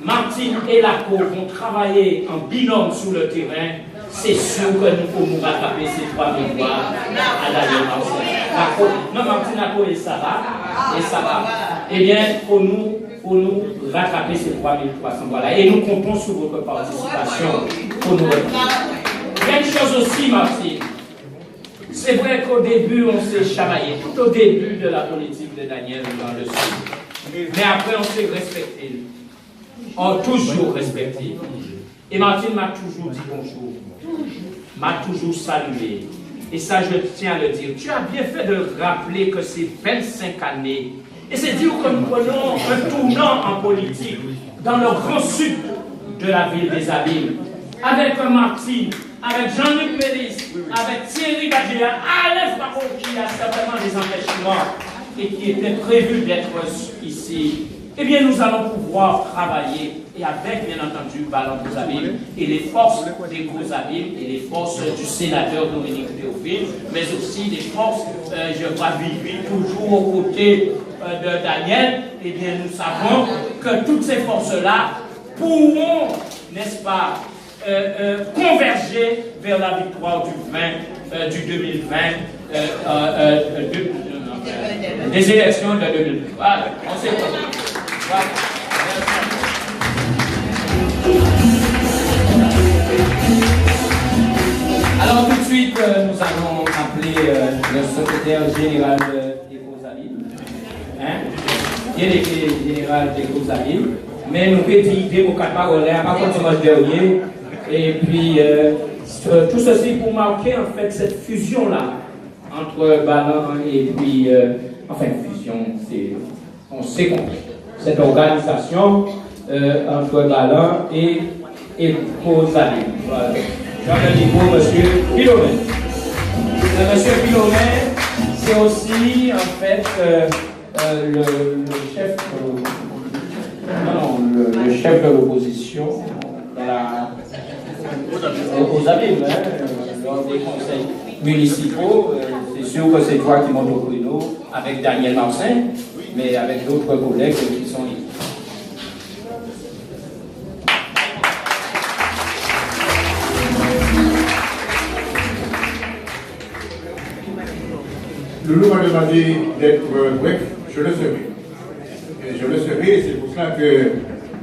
Martine et Laco vont travailler en binôme sur le terrain, c'est sûr que nous pouvons rattraper ces 3000 voix à Daniel Marcel. Non, Martine, Laco et Sarah. Eh bien, pour nous rattraper ces 3300 voix-là. Et nous comptons sur votre participation pour nous rattraper. Il y a une chose aussi, Martine. C'est vrai qu'au début, on s'est chamaillé, tout au début de la politique de Daniel dans le Sud. Mais après, on s'est respecté. On toujours respecté. Et Martine m'a toujours dit bonjour. M'a toujours salué. Et ça, je tiens à le dire. Tu as bien fait de rappeler que c'est 25 années. Et c'est dire que nous prenons un tournant en politique dans le grand sud de la ville des Abîmes. Avec Martine, avec Jean-Luc Mélis, avec Thierry Badjia, Aleph Barreau qui a certainement des empêchements et qui était prévu d'être ici. Eh bien, nous allons pouvoir travailler, et avec, bien entendu, Ballon des Abîmes, et les forces des Gros Abîmes, et les forces du sénateur Dominique Théophile, mais aussi des forces, je crois, Vivi, toujours aux côtés de Daniel. Eh bien, nous savons que toutes ces forces-là pourront, n'est-ce pas, converger vers la victoire du 2020, des élections de 2020. On sait pas. Alors tout de suite, nous allons appeler le secrétaire général des Gros Abîmes, délégué général des Gros Abîmes, mais nous pétillons au 4 paroles, à part contre dernier, et puis tout ceci pour marquer en fait cette fusion-là entre Ballon et puis, enfin fusion, on sait compris. Cette organisation entre Ballon et Gros Abîmes. Voilà. J'en niveau monsieur Philomène. Monsieur Philomène, c'est aussi en fait le chef le chef de l'opposition aux Abîmes, lors des conseils municipaux. C'est sûr que c'est toi qui montes au créneau avec Daniel Marcin, mais avec d'autres collègues qui sont ici. Loulou m'a demandé d'être bref, je le serai. Et je le serai, et c'est pour cela que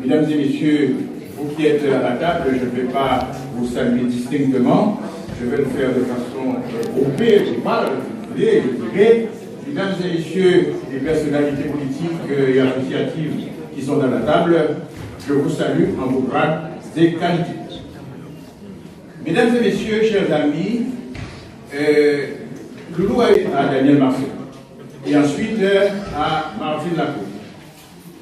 Mesdames et messieurs, vous qui êtes à la table, je ne vais pas vous saluer distinctement, je vais le faire de façon groupée, je parle, je dirais, mesdames et messieurs, les personnalités politiques et associatives qui sont à la table, je vous salue en vos grades et qualités. Mesdames et messieurs, chers amis, Loulou à Daniel Marcel et ensuite à Martine Lacour.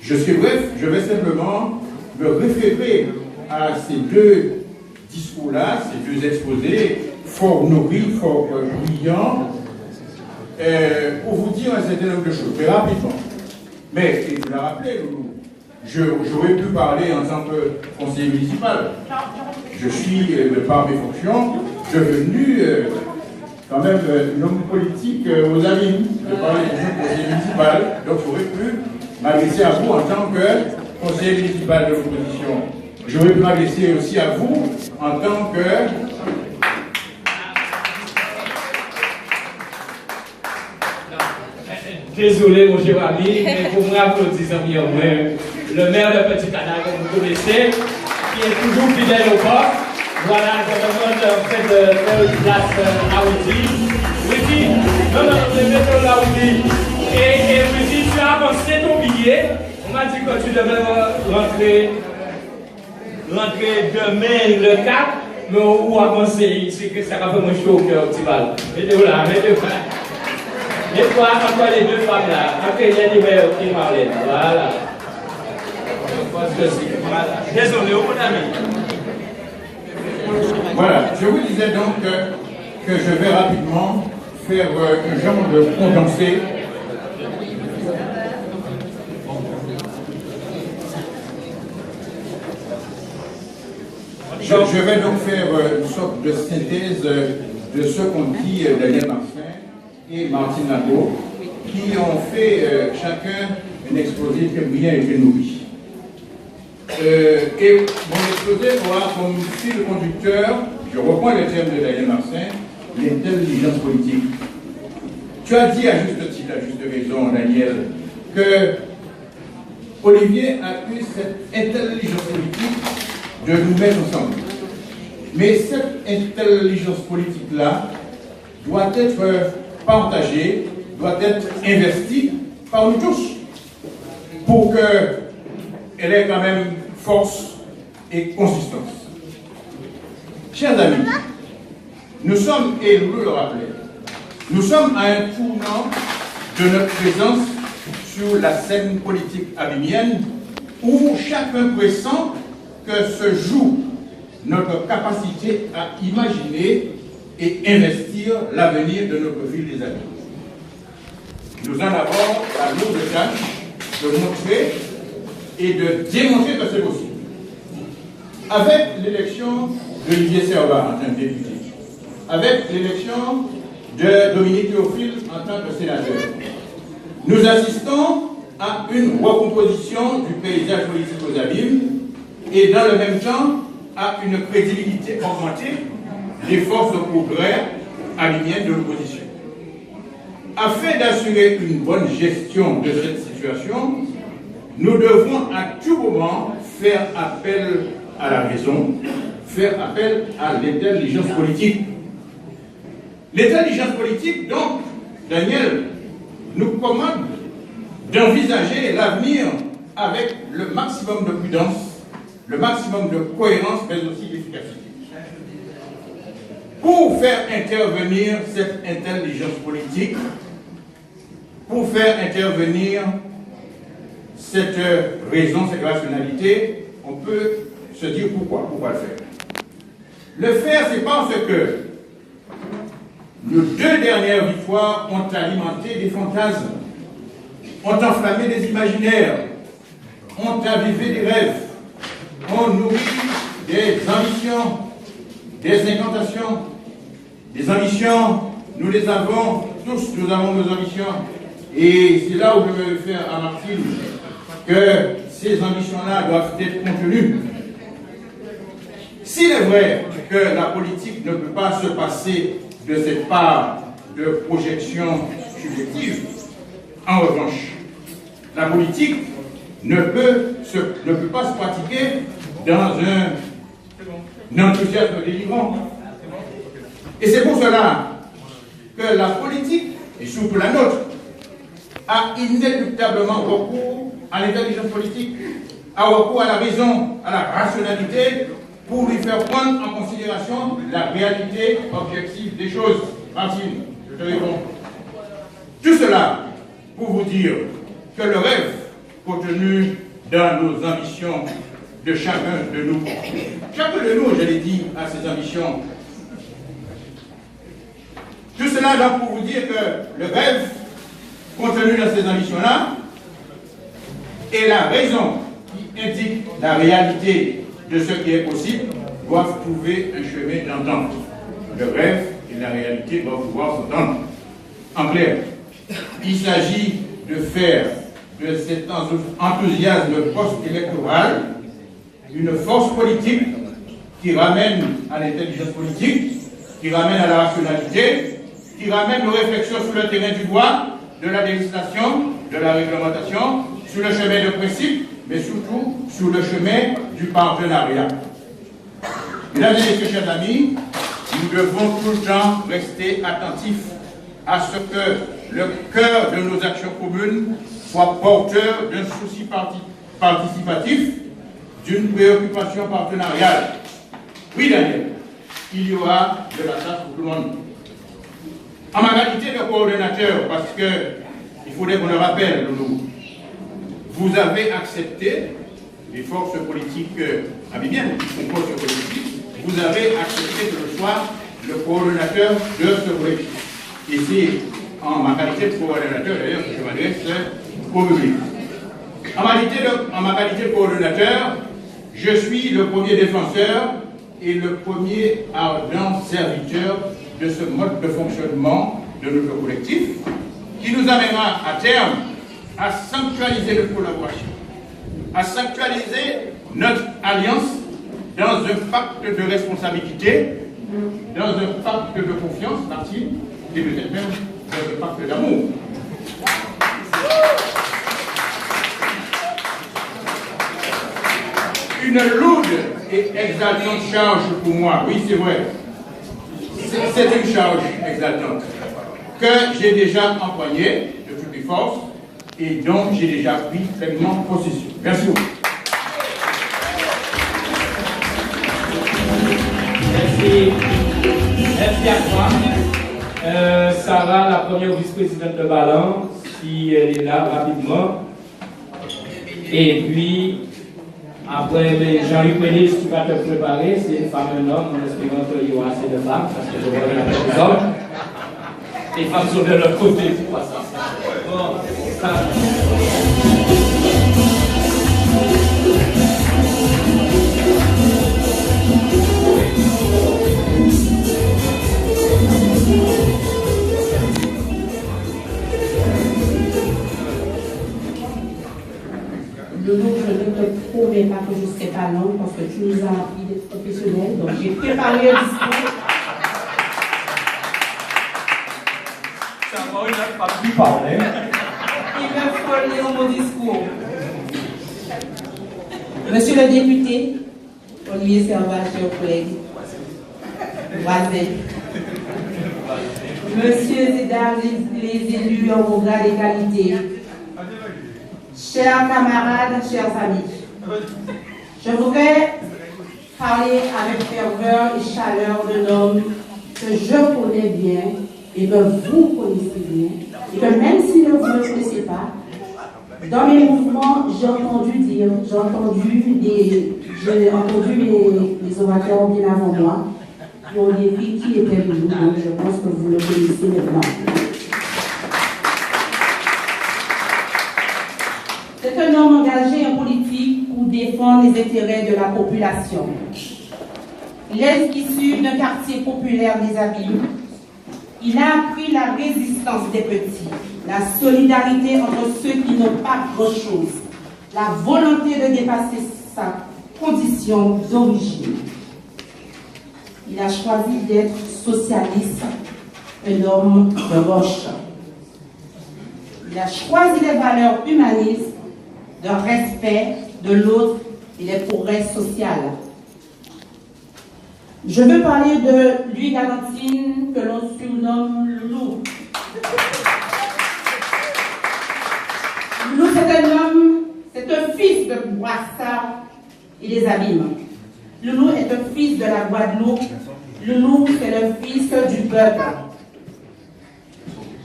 Je suis bref, je vais simplement me référer à ces deux discours-là, ces deux exposés fort nourris, fort brillants, pour vous dire un certain nombre de choses, très rapidement. Mais, et vous l'avez rappelé, Loulou, j'aurais pu parler en tant que conseiller municipal. Je suis, de par mes fonctions, devenu quand même un homme politique aux amis, de par les fonctions de conseiller municipal. Donc j'aurais pu m'adresser à vous en tant que conseiller municipal de l'opposition. J'aurais pu m'adresser aussi à vous en tant que... Désolé, mon cher ami, mais pour moi, applaudir le maire de Petit Canal, que vous connaissez, qui est toujours fidèle au corps. Voilà, je demande en fait de faire une place à Ouidi. Ouidi, non, mettons là Ouidi. Et Ouidi, tu as avancé ton billet. On m'a dit que tu devais rentrer demain le 4, mais où avancer, c'est que ça va faire moins chaud au cœur, petit bal. Mettez-vous là, mettez-vous là. Et toi, encore les deux femmes là, après il y a des mères qui parlaient. Voilà. Désolé, au bon ami. Voilà, je vous disais donc que je vais rapidement faire un genre de condensé. Je vais donc faire une sorte de synthèse de ce qu'ont dit Daniel Marcin et Martine Lacour, qui ont fait chacun un exposé très brillant et très nourri. Et mon exposé aura comme fil conducteur, je reprends le terme de Daniel Marcin, l'intelligence politique. Tu as dit à juste titre, à juste raison, Daniel, que Olivier a eu cette intelligence politique de nous mettre ensemble. Mais cette intelligence politique-là doit être partagée, doit être investie par nous tous, pour qu'elle ait quand même force et consistance. Chers amis, nous sommes, et vous le rappelez, nous sommes à un tournant de notre présence sur la scène politique abimienne où chacun pressent que se joue notre capacité à imaginer et investir l'avenir de notre ville des amis. Nous en avons la lourde tâche de montrer et de démontrer que c'est possible. Avec l'élection d'Olivier Servat en tant que député, avec l'élection de Dominique Théophile en tant que sénateur, nous assistons à une recomposition du paysage politique aux abîmes et dans le même temps à une crédibilité augmentée des forces de progrès abîmiennes de l'opposition. Afin d'assurer une bonne gestion de cette situation, nous devons à tout moment faire appel à la raison, faire appel à l'intelligence politique. L'intelligence politique, donc, Daniel, nous commande d'envisager l'avenir avec le maximum de prudence, le maximum de cohérence, mais aussi d'efficacité. Pour faire intervenir cette intelligence politique, pour faire intervenir cette raison, cette rationalité, on peut se dire pourquoi le faire. Le faire, c'est parce que nos deux dernières victoires ont alimenté des fantasmes, ont enflammé des imaginaires, ont avivé des rêves, ont nourri des ambitions, des incantations. Des ambitions, nous les avons tous, nous avons nos ambitions. Et c'est là où je veux faire à Martine que ces ambitions-là doivent être contenues. S'il est vrai que la politique ne peut pas se passer de cette part de projection subjective, en revanche, la politique ne peut pas se pratiquer dans un enthousiasme délivrant. Et c'est pour cela que la politique, et surtout la nôtre, a inéluctablement recours à l'intelligence politique, a recours à la raison, à la rationalité, pour lui faire prendre en considération la réalité objective des choses. Martine, je te réponds. Tout cela pour vous dire que le rêve contenu dans nos ambitions de chacun de nous, je l'ai dit, a ses ambitions. Tout cela donc pour vous dire que le rêve contenu dans ces ambitions-là et la raison qui indique la réalité de ce qui est possible doivent trouver un chemin d'entente. Le rêve et la réalité doivent pouvoir s'entendre. En clair, il s'agit de faire de cet enthousiasme post-électoral une force politique qui ramène à l'intelligence politique, qui ramène à la rationalité, qui ramène nos réflexions sur le terrain du droit, de la législation, de la réglementation, sur le chemin de principe, mais surtout sur le chemin du partenariat. Mesdames et messieurs, chers amis, nous devons tout le temps rester attentifs à ce que le cœur de nos actions communes soit porteur d'un souci participatif, d'une préoccupation partenariale. Oui, Daniel, il y aura de la place pour tout le monde. En ma qualité de coordonnateur, parce qu'il faudrait qu'on le rappelle, Loulou, vous avez accepté, les forces politiques amibiennes qui composent ce collectif, vous avez accepté que je sois le coordonnateur de ce collectif. Et c'est en ma qualité de coordonnateur, d'ailleurs, que je m'adresse au public. En ma qualité de coordonnateur, je suis le premier défenseur et le premier ardent serviteur de ce mode de fonctionnement de notre collectif, qui nous amènera à terme à sanctuariser notre collaboration, à sanctuariser notre alliance dans un pacte de responsabilité, dans un pacte de confiance, Martine, et peut-être même dans un pacte d'amour. Une lourde et exaltante charge pour moi, oui c'est vrai, c'est une charge exaltante que j'ai déjà empoignée de toutes les forces et dont j'ai déjà pris pleinement possession. Merci beaucoup. Merci. Merci à toi. Sarah, la première vice-présidente de Ballon, si elle est là rapidement. Et puis, après, Jean-Luc Mélis, tu vas te préparer. C'est une femme et un homme, en espérant qu'il y aura assez de femmes, parce que je vois qu'il y a des hommes. Les femmes sont de l'autre côté, c'est pas ça. Bon, ça. Loulou, je ne te promets pas que je ne serai pas longue parce que tu nous as appris d'être professionnels. Donc j'ai préparé un discours. Ça va, il n'a pas pu parler. Il me faut lire mon discours. Monsieur le député, Olivier Servat, chers collègues, voisins, Monsieur et Mesdames les élus en vos grades et qualités, chers camarades, chers amis, je voudrais parler avec ferveur et chaleur d'un homme que je connais bien et que vous connaissez bien, et que même si vous ne le connaissez pas, dans mes mouvements, j'ai entendu les orateurs bien avant moi, qui ont dit qui était Loulou, donc je pense que vous le connaissez maintenant. C'est un homme engagé en politique pour défendre les intérêts de la population. Il est issu d'un quartier populaire des Abîmes. Il a appris la résistance des petits, la solidarité entre ceux qui n'ont pas grand-chose, la volonté de dépasser sa condition d'origine. Il a choisi d'être socialiste, un homme de roche. Il a choisi les valeurs humanistes de respect de l'autre et les progrès sociaux. Je veux parler de Louis Galantine, que l'on surnomme Loulou. Loulou, c'est un homme, c'est un fils de Boissard et des Abîmes. Loulou est un fils de la Guadeloupe. Loulou, c'est le fils du peuple.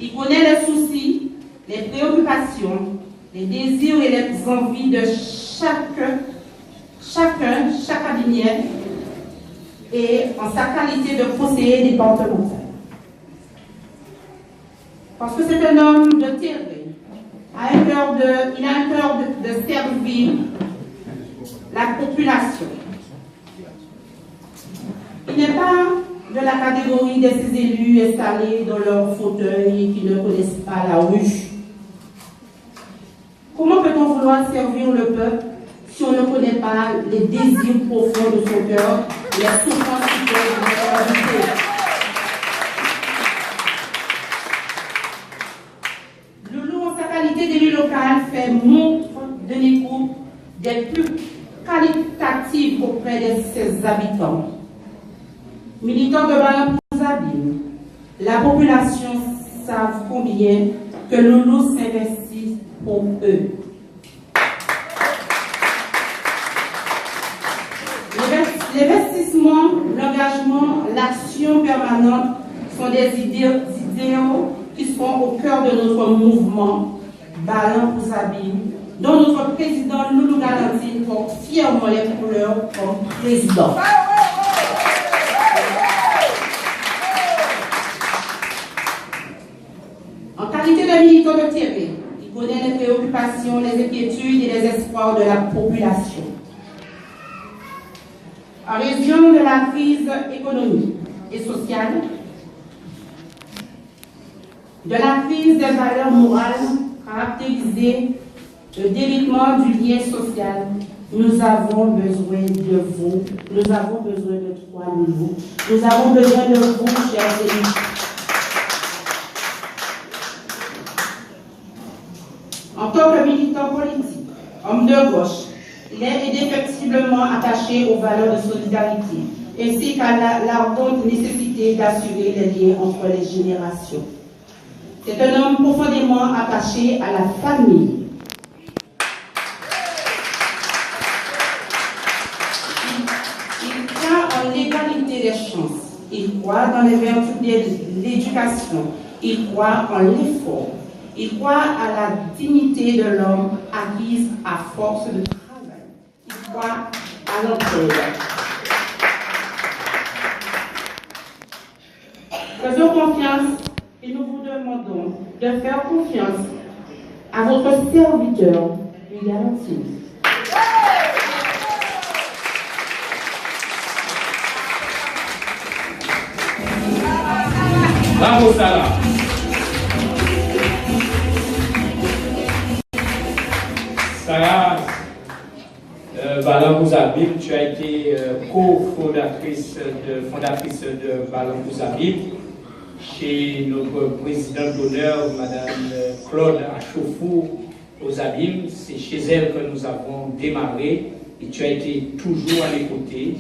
Il connaît les soucis, les préoccupations, les désirs et les envies de chaque abîmien, et en sa qualité de conseiller départemental. Parce que c'est un homme de terrain, il a un cœur de servir la population. Il n'est pas de la catégorie de ces élus installés dans leur fauteuil et qui ne connaissent pas la rue. Comment peut-on vouloir servir le peuple si on ne connaît pas les désirs profonds de son cœur, les souffrances qui peuvent nous habiter? Loulou, en sa qualité d'élu local, fait montre de l'écoute des plus qualitatives auprès de ses habitants. Militant de Ballon-Abîme, la population savent combien que Loulou s'investit pour eux. L'investissement, l'engagement, l'action permanente sont des idéaux qui sont au cœur de notre mouvement Ballon-Abîme, dont notre président Loulou Galantine porte fièrement les couleurs comme président. En qualité de militant de terrain, il connaît les préoccupations, les inquiétudes et les espoirs de la population. En raison de la crise économique et sociale, de la crise des valeurs morales caractérisées, le délitement du lien social, nous avons besoin de vous, nous avons besoin de toi, Loulou, nous avons besoin de vous, chers élus. En tant que militant politique, homme de gauche, il est indéfectiblement attaché aux valeurs de solidarité, ainsi qu'à l'ardente nécessité d'assurer les liens entre les générations. C'est un homme profondément attaché à la famille. Il croit en l'égalité des chances, il croit dans les vertus de l'éducation, il croit en l'effort, il croit à la dignité de l'homme acquise à force de travail, il croit à l'entraide. Faisons confiance et nous vous demandons de faire confiance à votre serviteur, Louis Galantine. Bravo, Sarah. Sarah, Ballon-Abîme, tu as été co-fondatrice de Ballon-Abîme chez notre présidente d'honneur, Madame Claude Achoufou aux Abîmes. C'est chez elle que nous avons démarré et tu as été toujours à mes côtés,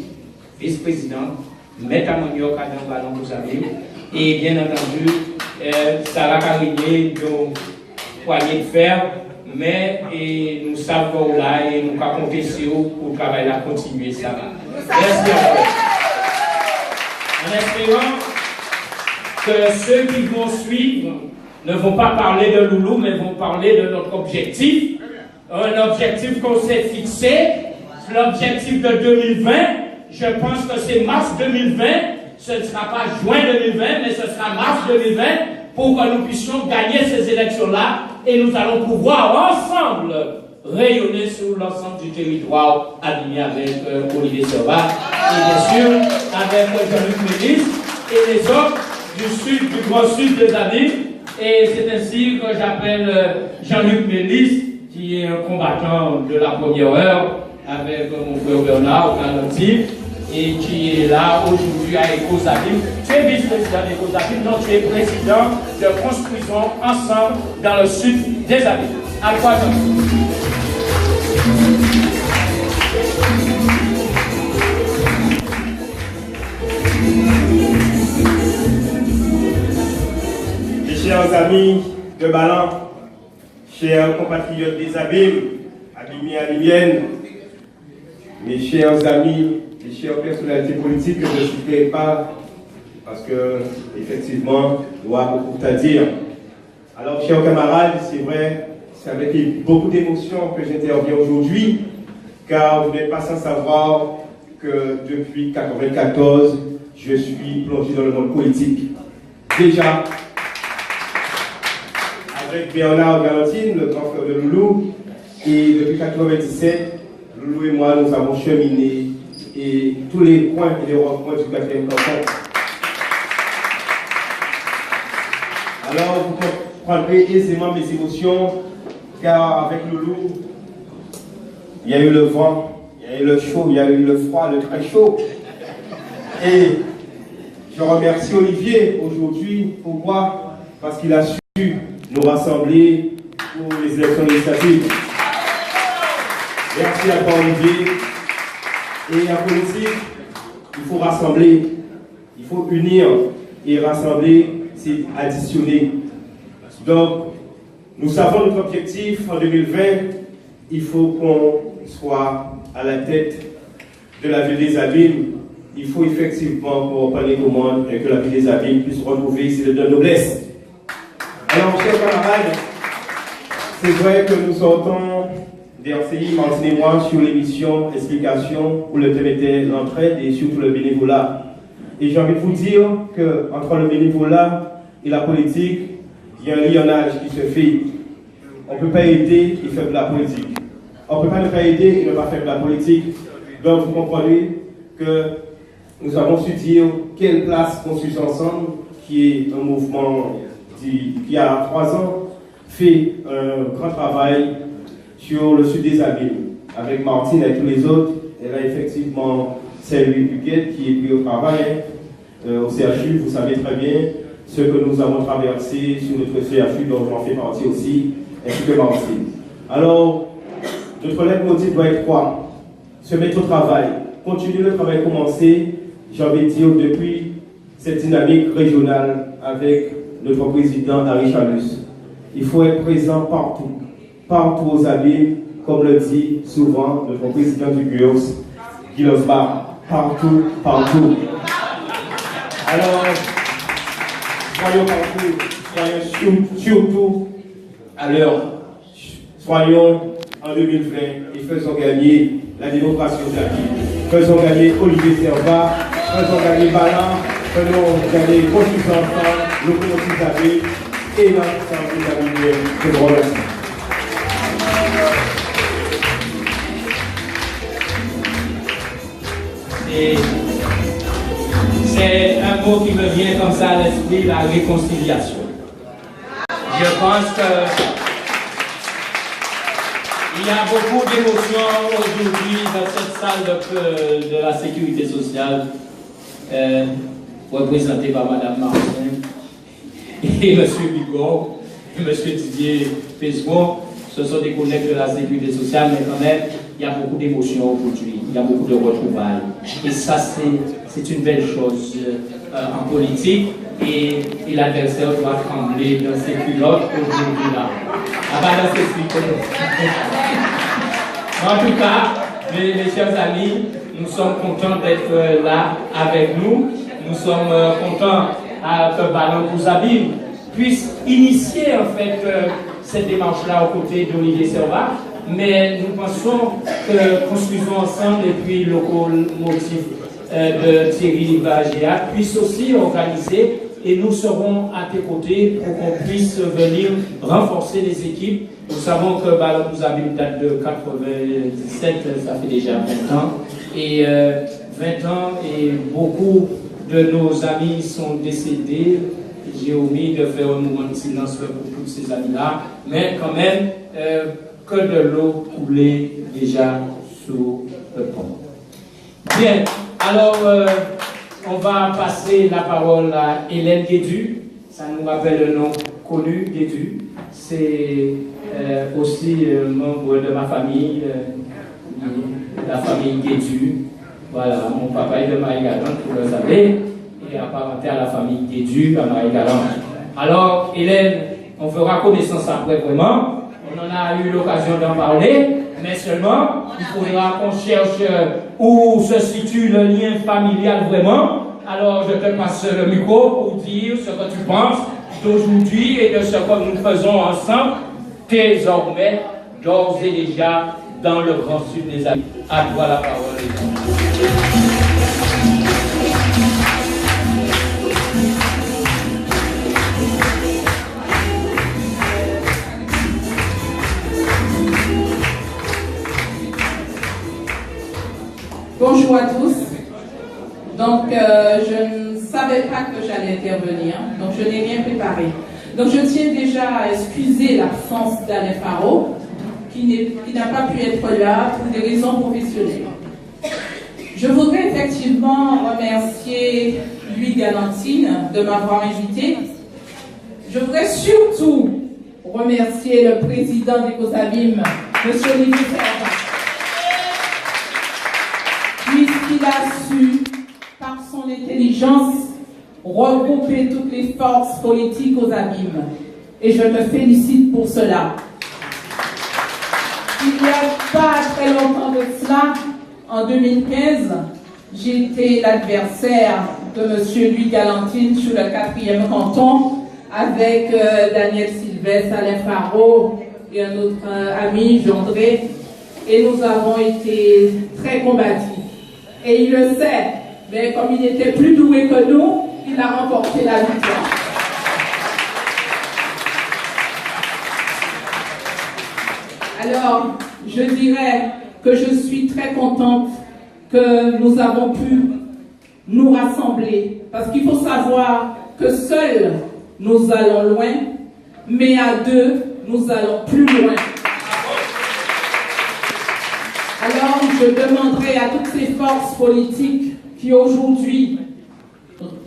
vice-présidente, maître à Manioc à Ballon-Abîme. Et bien entendu, Sarah Carigné, donc poignée de fer, mais et nous savons là et nous avons compté sur vous pour le travail à continuer, Sarah. Merci encore. En espérant que ceux qui vont suivre ne vont pas parler de Loulou, mais vont parler de notre objectif. Un objectif qu'on s'est fixé, l'objectif de 2020, je pense que c'est mars 2020. Ce ne sera pas juin 2020, mais ce sera mars 2020 pour que nous puissions gagner ces élections-là et nous allons pouvoir ensemble rayonner sur l'ensemble du territoire aligné avec Olivier Servat et bien sûr avec Jean-Luc Mélis et les autres du sud, du grand sud des Abîmes. Et c'est ainsi que j'appelle Jean-Luc Mélis, qui est un combattant de la première heure avec mon frère Bernard Galantine, et qui est là aujourd'hui à Ecosabim. Tu es vice-président d'Ecosabim, donc tu es président de Construisons Ensemble dans le sud des Abîmes. À toi, Jean. chers amis de Balan, chers compatriotes des abîmes, abîmés abîmiennes, mes chers amis et chères personnalités politiques que je ne citerai pas parce que, effectivement, il y a beaucoup à dire. Alors, chers camarades, c'est vrai, c'est avec beaucoup d'émotion que j'interviens aujourd'hui, car vous n'êtes pas sans savoir que depuis 1994, je suis plongé dans le monde politique. Déjà, avec Bernard Galantine, le grand frère de Loulou, et depuis 1997, Loulou et moi, nous avons cheminé et tous les points et les recoins du 4e canton. Alors, vous comprendrez aisément mes émotions, car avec Loulou, il y a eu le vent, il y a eu le chaud, il y a eu le froid, le très chaud. Et je remercie Olivier aujourd'hui. Pourquoi? Parce qu'il a su nous rassembler pour les élections législatives. Merci à toi, Olivier. Et en politique, il faut rassembler, il faut unir. Et rassembler, c'est additionner. Donc, nous savons notre objectif en 2020. Il faut qu'on soit à la tête de la ville des Abîmes. Il faut effectivement qu'on reprenne les commandes et que la ville des Abîmes puisse retrouver ses lettres de noblesse. Alors, chers camarades, c'est vrai que nous sortons d'RCI, Martine et moi, sur l'émission Explication où le thème était l'entraide et surtout le bénévolat. Et j'ai envie de vous dire qu'entre le bénévolat et la politique, il y a un lionnage qui se fait. On ne peut pas aider et faire de la politique. On ne peut pas ne pas aider et ne pas faire de la politique. Donc vous comprenez que nous avons su dire quelle place Construisons Ensemble, qui est un mouvement qui a 3 ans, fait un grand travail sur le sud des Abîmes. Avec Martine et tous les autres, elle a effectivement Saint-Louis Puquette qui est pris au travail au CHU. Vous savez très bien ce que nous avons traversé sur notre CHU, dont j'en fais partie aussi, ainsi que Martine. Alors, notre leitmotiv doit être quoi? Se mettre au travail, continuer le travail commencé, j'ai envie de dire, depuis cette dynamique régionale avec notre président Harry Chalus. Il faut être présent partout, partout aux Abîmes, comme le dit souvent notre président du GURS, Guy Losbach, partout, partout. Alors, soyons partout, soyons surtout à l'heure. Soyons en 2020 et faisons gagner la démocratie aux Abîmes. Faisons gagner Olivier Servat, faisons gagner Balan, faisons gagner Construisons Ensemble, Locomotive Abîmes et l'ensemble des Abîmes. Je vous remercie. Et c'est un mot qui me vient comme ça à l'esprit, la réconciliation. Je pense que il y a beaucoup d'émotions aujourd'hui dans cette salle de la sécurité sociale, représentée par Mme Martin et M. Bigot, et M. Didier Pesbon. Ce sont des collègues de la sécurité sociale, mais quand même, il y a beaucoup d'émotions aujourd'hui, il y a beaucoup de retrouvailles. Et ça, c'est une belle chose en politique, et l'adversaire doit trembler dans ses culottes aujourd'hui là. En tout cas, mes chers amis, nous sommes contents d'être là avec nous. Nous sommes contents que Balan Pour Abîmes puisse initier en fait cette démarche-là aux côtés d'Olivier Servat. Mais nous pensons que Construisons Ensemble et puis Locomotive de Thierry Bagéat puissent aussi organiser, et nous serons à tes côtés pour qu'on puisse venir renforcer les équipes. Nous savons que Balan Pour Abîmes date de 97, ça fait déjà 20 ans. Et 20 ans, et beaucoup de nos amis sont décédés. J'ai omis de faire un moment de silence pour tous ces amis-là. Mais quand même, que de l'eau coulait déjà sous le pont. Bien, alors on va passer la parole à Hélène Guédu. Ça nous rappelle le nom connu, Guédu. C'est aussi membre de ma famille, la famille Guédu. Voilà, mon papa est de Marie-Galante, vous le savez, et apparenté à la famille Guédu, à Marie-Galante. Alors, Hélène, on fera connaissance après vraiment. On en a eu l'occasion d'en parler, mais seulement, il faudra qu'on cherche où se situe le lien familial vraiment. Alors, je te passe le micro pour dire ce que tu penses d'aujourd'hui et de ce que nous faisons ensemble, désormais, d'ores et déjà, dans le Grand Sud des Amis. À toi la parole. Bonjour à tous. Donc, je ne savais pas que j'allais intervenir, donc je n'ai rien préparé. Donc, je tiens déjà à excuser l'absence d'Alain Faro, qui n'a pas pu être là pour des raisons professionnelles. Je voudrais effectivement remercier Louis Galantine de m'avoir invité. Je voudrais surtout remercier le président des COSABIM, M. Olivier Ferrat, puisqu'il a su, par son intelligence, regrouper toutes les forces politiques aux abîmes. Et je me félicite pour cela. Il n'y a pas très longtemps de cela, en 2015, j'étais l'adversaire de M. Louis Galantine sur le 4e canton avec Daniel Sylvestre, Alain Faro et un autre ami, Gendré. Et nous avons été très combatifs. Et il le sait, mais comme il était plus doué que nous, il a remporté la victoire. Alors, je dirais que je suis très contente que nous avons pu nous rassembler. Parce qu'il faut savoir que seuls, nous allons loin, mais à deux, nous allons plus loin. Alors, je demanderai à toutes ces forces politiques qui aujourd'hui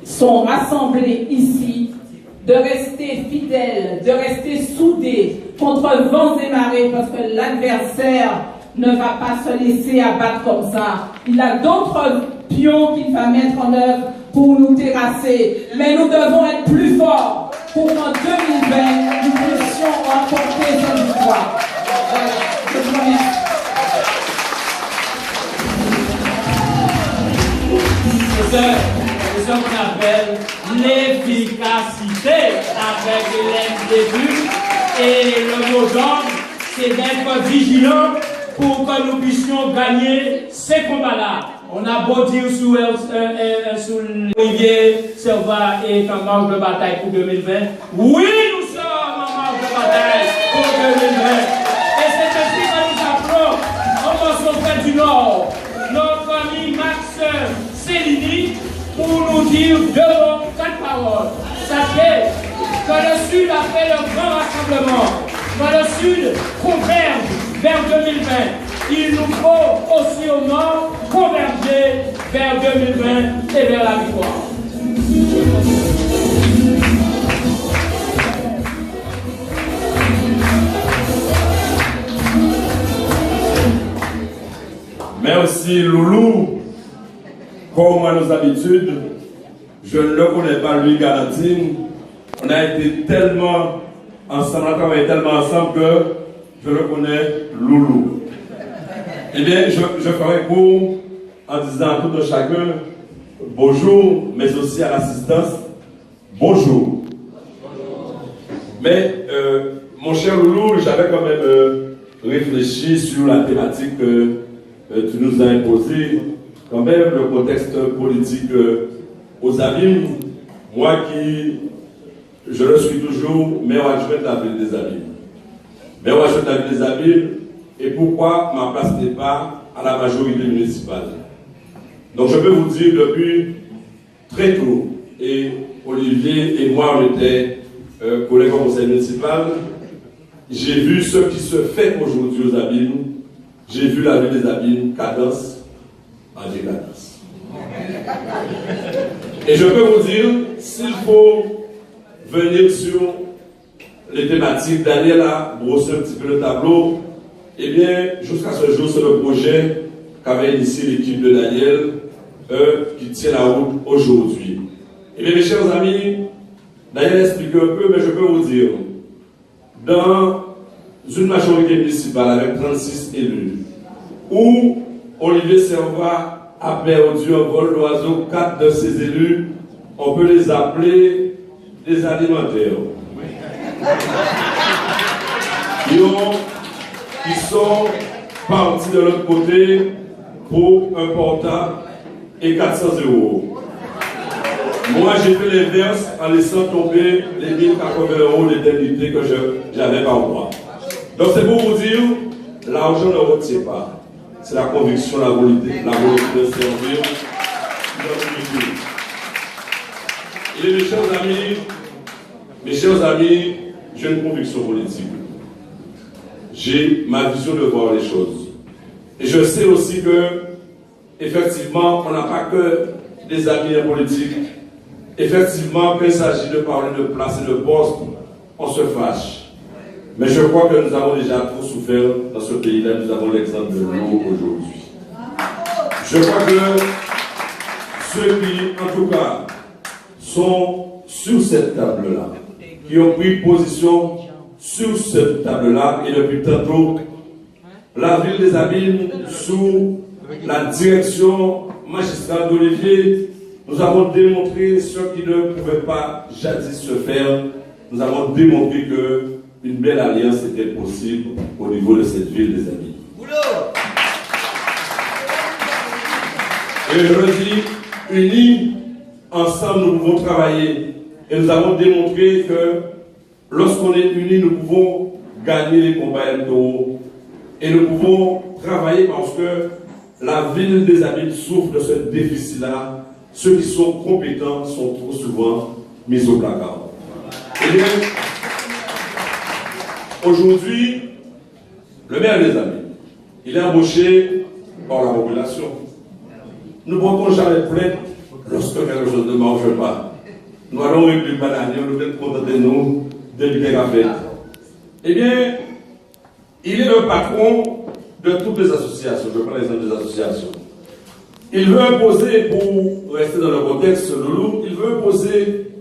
sont rassemblées ici de rester fidèles, de rester soudés contre vents et marées, parce que l'adversaire ne va pas se laisser abattre comme ça. Il a d'autres pions qu'il va mettre en œuvre pour nous terrasser. Mais nous devons être plus forts pour qu'en 2020, nous puissions remporter cette victoire. Je vous remercie. C'est ce qu'on appelle l'efficacité avec l'indébut. Et le mot d'ordre, c'est d'être vigilant pour que nous puissions gagner ces combats-là. On a beau dire sous Olivier Servat est en marche de bataille pour 2020. Oui, nous sommes en marche de bataille pour 2020. Et c'est ainsi que nous appelons au morceau près du Nord notre ami Max Cellini pour nous dire deux mots, 4 paroles. Sachez que le Sud a fait le grand rassemblement. Que le Sud converge vers 2020. Il nous faut aussi au Nord converger vers 2020 et vers la victoire. Merci Loulou. Comme à nos habitudes, je ne le connais pas, Louis Galantine. On a été tellement ensemble, on a travaillé tellement ensemble que je le connais Loulou. Eh bien, je ferai court en disant à tout un chacun bonjour, mais aussi à l'assistance bonjour. Mais mon cher Loulou, j'avais quand même réfléchi sur la thématique que tu nous as imposée, quand même le contexte politique aux abîmes. Moi qui, je le suis toujours, maire adjoint de la ville des abîmes. Maire adjoint de la ville des abîmes, et pourquoi ma place n'est pas à la majorité municipale. Donc je peux vous dire depuis très tôt, et Olivier et moi on était collègues au conseil municipal, j'ai vu ce qui se fait aujourd'hui aux abîmes, j'ai vu la ville des abîmes cadence en décadence. Et je peux vous dire, s'il faut venir sur les thématiques, Daniel a brossé un petit peu le tableau. Eh bien, jusqu'à ce jour, c'est le projet qu'avait initié l'équipe de Daniel qui tient la route aujourd'hui. Eh bien, mes chers amis, Daniel explique un peu, mais je peux vous dire, dans une majorité municipale avec 36 élus, où Olivier Servat a perdu un vol d'oiseau, 4 de ses élus, on peut les appeler des alimentaires. Ils sont partis de l'autre côté pour un portable et 400 €. Moi, j'ai fait l'inverse en laissant tomber les 1080 € d'indemnité que j'avais par mois. Donc, c'est pour vous dire, l'argent ne retient pas. C'est la conviction, la volonté de servir notre culture. Et mes chers amis, j'ai une conviction politique. J'ai ma vision de voir les choses. Et je sais aussi que, effectivement, on n'a pas que des amis politiques. Effectivement, quand il s'agit de parler de place et de poste, on se fâche. Mais je crois que nous avons déjà trop souffert dans ce pays-là. Nous avons l'exemple de l'eau aujourd'hui. Je crois que ceux qui, en tout cas, sont sur cette table-là, qui ont pris position sur cette table-là, et depuis tantôt, la ville des Abîmes, sous la direction magistrale d'Olivier, nous avons démontré ce qui ne pouvait pas jadis se faire. Nous avons démontré qu'une belle alliance était possible au niveau de cette ville des Abîmes. Et je le dis, unis, ensemble, nous pouvons travailler. Et nous avons démontré que lorsqu'on est unis, nous pouvons gagner les combats électoraux. Et nous pouvons travailler parce que la ville des Abîmes souffre de ce déficit-là. Ceux qui sont compétents sont trop souvent mis au placard. Et bien, aujourd'hui, le maire des Abîmes, il est embauché par la population. Nous ne portons jamais plainte lorsque quelque chose ne marche pas. Nous allons régler le bananier, nous devons contenter nous de l'idée. Eh bien, il est le patron de toutes les associations. Je prends l'exemple des associations. Il veut imposer, pour rester dans le contexte Loulou, il veut imposer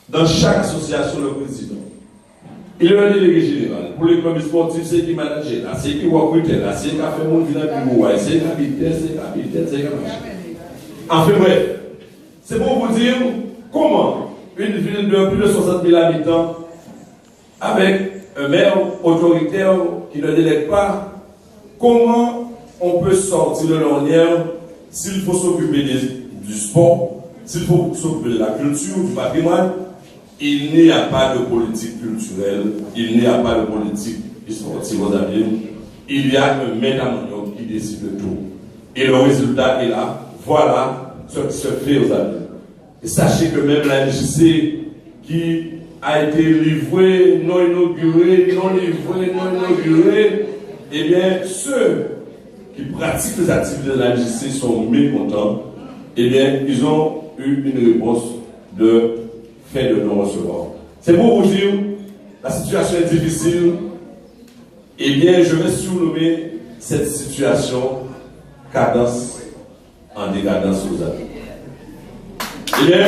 dans chaque association le président. Il est un délégué général. Pour les clubs sportifs, c'est qui manage là, c'est qui recrute là, c'est qui a fait mon village du Mouaï, c'est qui habite, c'est qui habite, c'est qui machin. Enfin bref, c'est pour vous dire comment une ville de plus de 60 000 habitants, avec un maire autoritaire qui ne délègue pas, comment on peut sortir de l'ornière s'il faut s'occuper du sport, s'il faut s'occuper de la culture, du patrimoine. Il n'y a pas de politique culturelle, il n'y a pas de politique sportive aux Abîmes. Il y a un maître qui décide de tout. Et le résultat est là. Voilà ce qui se fait aux Abîmes. Et sachez que même la MJC qui a été livrée, non inaugurée, eh bien, ceux qui pratiquent les activités de la MJC sont mécontents. Eh bien, ils ont eu une réponse de fait de non-recevoir. C'est pour vous dire, la situation est difficile. Eh bien, je vais surnommer cette situation cadence en décadence aux Abîmes. Eh bien,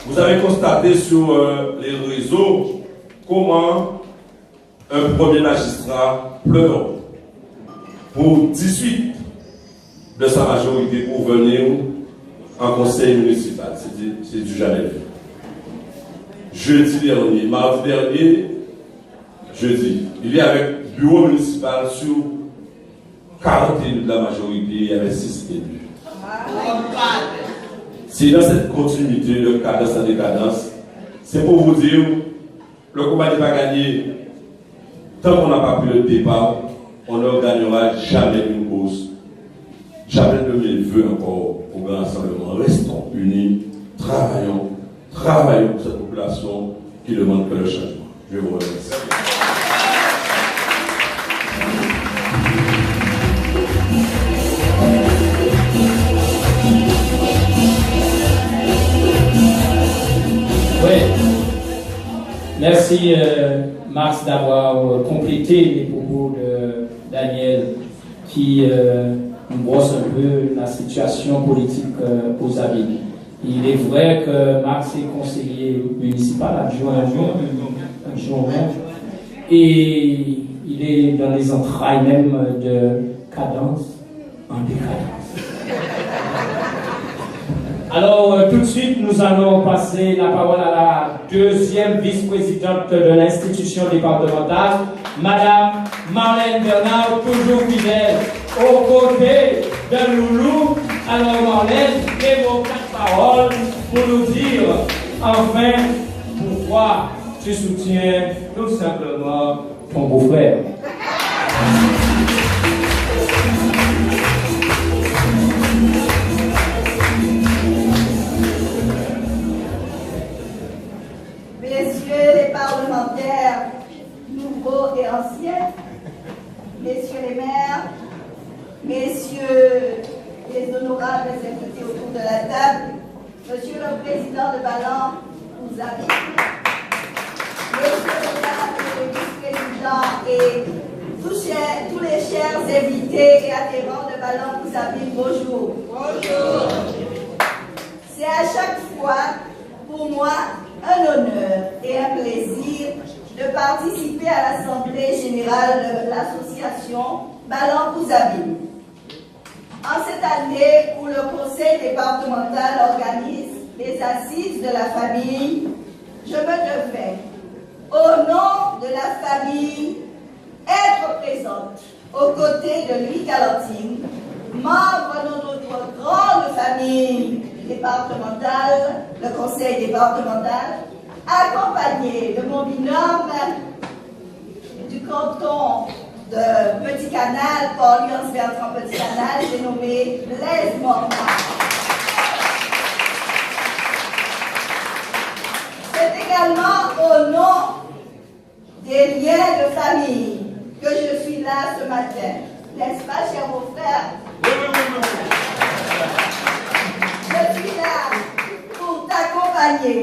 vous avez constaté sur les réseaux comment un premier magistrat pleure pour 18 de sa majorité pour venir en conseil municipal. C'est du jamais vu. Jeudi dernier, mardi dernier, jeudi, il y avait bureau municipal sur 40 élus de la majorité, il y avait 6 élus. C'est dans cette continuité de cadence en décadence, c'est pour vous dire, le combat n'est pas gagné. Tant qu'on n'a pas pris le départ, on ne gagnera jamais une course. Jamais de mes voeux encore au grand rassemblement. Restons unis, travaillons pour cette population qui demande que le changement. Je vous remercie. Oui. Merci Max d'avoir complété les propos de Daniel qui nous brosse un peu la situation politique aux Abîmes. Il est vrai que Max est conseiller municipal, adjoint au maire, et il est dans les entrailles même de Cadence en décadence. Alors, tout de suite, nous allons passer la parole à la deuxième vice-présidente de l'institution départementale, Madame Marlène Bernard, toujours fidèle, aux côtés de Loulou. Alors, Marlène, et vos 4 paroles pour nous dire, enfin, pourquoi tu soutiens tout simplement ton beau-frère. Messieurs les parlementaires, nouveaux et anciens, messieurs les maires, messieurs les honorables invités autour de la table, monsieur le président de Ballon, vous avez, monsieur le vice-président et tous les chers invités et adhérents de Ballon, vous avez, bonjour. Bonjour. C'est à chaque fois, pour moi, un honneur et un plaisir de participer à l'Assemblée générale de l'association Ballon Kouzabine. En cette année où le conseil départemental organise les assises de la famille, je me devais, au nom de la famille, être présente aux côtés de Louis Calantine, membre de notre grande famille départementale, le conseil départemental, accompagné de mon binôme du canton de Petit Canal, Paul-Lyons Bertrand Petit Canal, j'ai nommé Blaise Mormand. C'est également au nom des liens de famille que je suis là ce matin. N'est-ce pas, cher mon frère? Je suis là pour t'accompagner,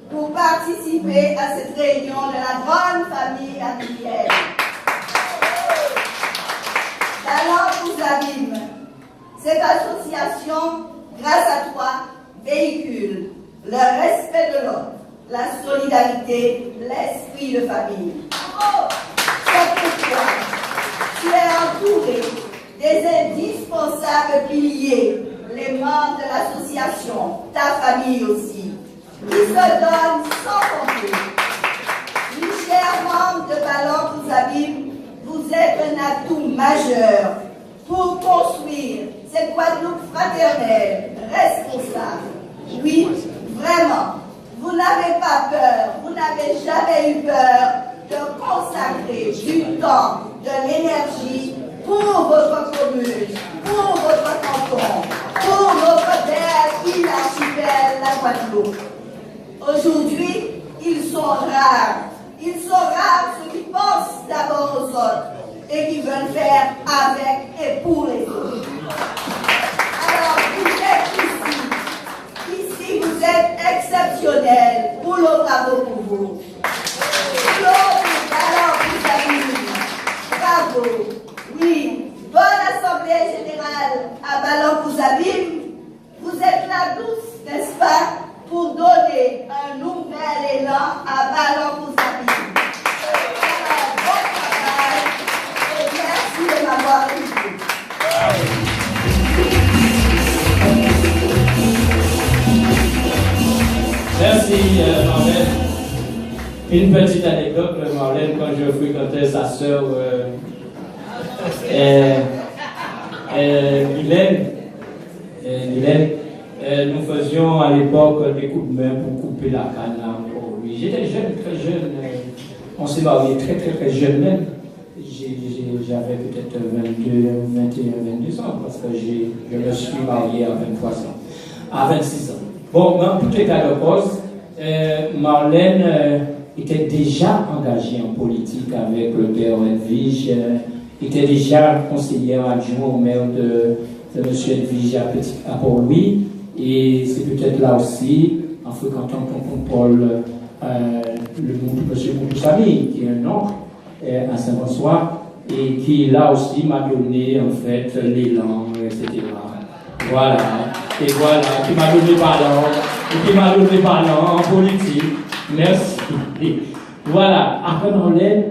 pour participer à cette réunion de la grande famille antillienne. Ballon Kouzabine, cette association, grâce à toi, véhicule le respect de l'autre, la solidarité, l'esprit de famille. C'est pourquoi tu es entouré des indispensables piliers, les membres de l'association, ta famille aussi, qui se donnent sans compter. Les chers membres de Ballon Kouzabine, vous êtes un atout majeur pour construire cette Guadeloupe fraternelle, responsable. Oui, vraiment, vous n'avez pas peur, vous n'avez jamais eu peur de consacrer du temps, de l'énergie pour votre commune, pour votre canton, pour notre belle île archipel, la Guadeloupe. Aujourd'hui, ils sont rares. Ils sont rares ceux qui pensent d'abord aux autres et qui veulent faire avec et pour les autres. Alors, vous êtes ici vous êtes exceptionnels pour nos travaux pour vous. Alors, vous avez bravo. Oui, bonne assemblée générale à Ballon Kouzabine. Vous êtes là tous, n'est-ce pas, pour donner un nouvel élan à Ballon Kouzabine. Alors, bon travail et merci de m'avoir écouté. Merci Marlène. Une petite anecdote, Marlène, quand je fréquentais sa sœur Guylaine, nous faisions à l'époque des coups de main pour couper la canne. J'étais jeune, très jeune. On s'est mariés très très très jeune même. J'avais peut-être 22 ans parce que je me suis marié à 23 ans, à 26 ans. Bon, dans tout état de cause, Marlène était déjà engagée en politique avec le père Edwige, était déjà conseillère adjoint au maire de M. Edwige à Port-Louis, et c'est peut-être là aussi, en fréquentant tonton Paul, M. Moutoussami, qui est un oncle à Saint-François, et qui là aussi m'a donné en fait l'élan, etc. Voilà. Et voilà, qui m'a donné ballon, et qui m'a donné ballon en politique. Merci. Voilà, après Marlène,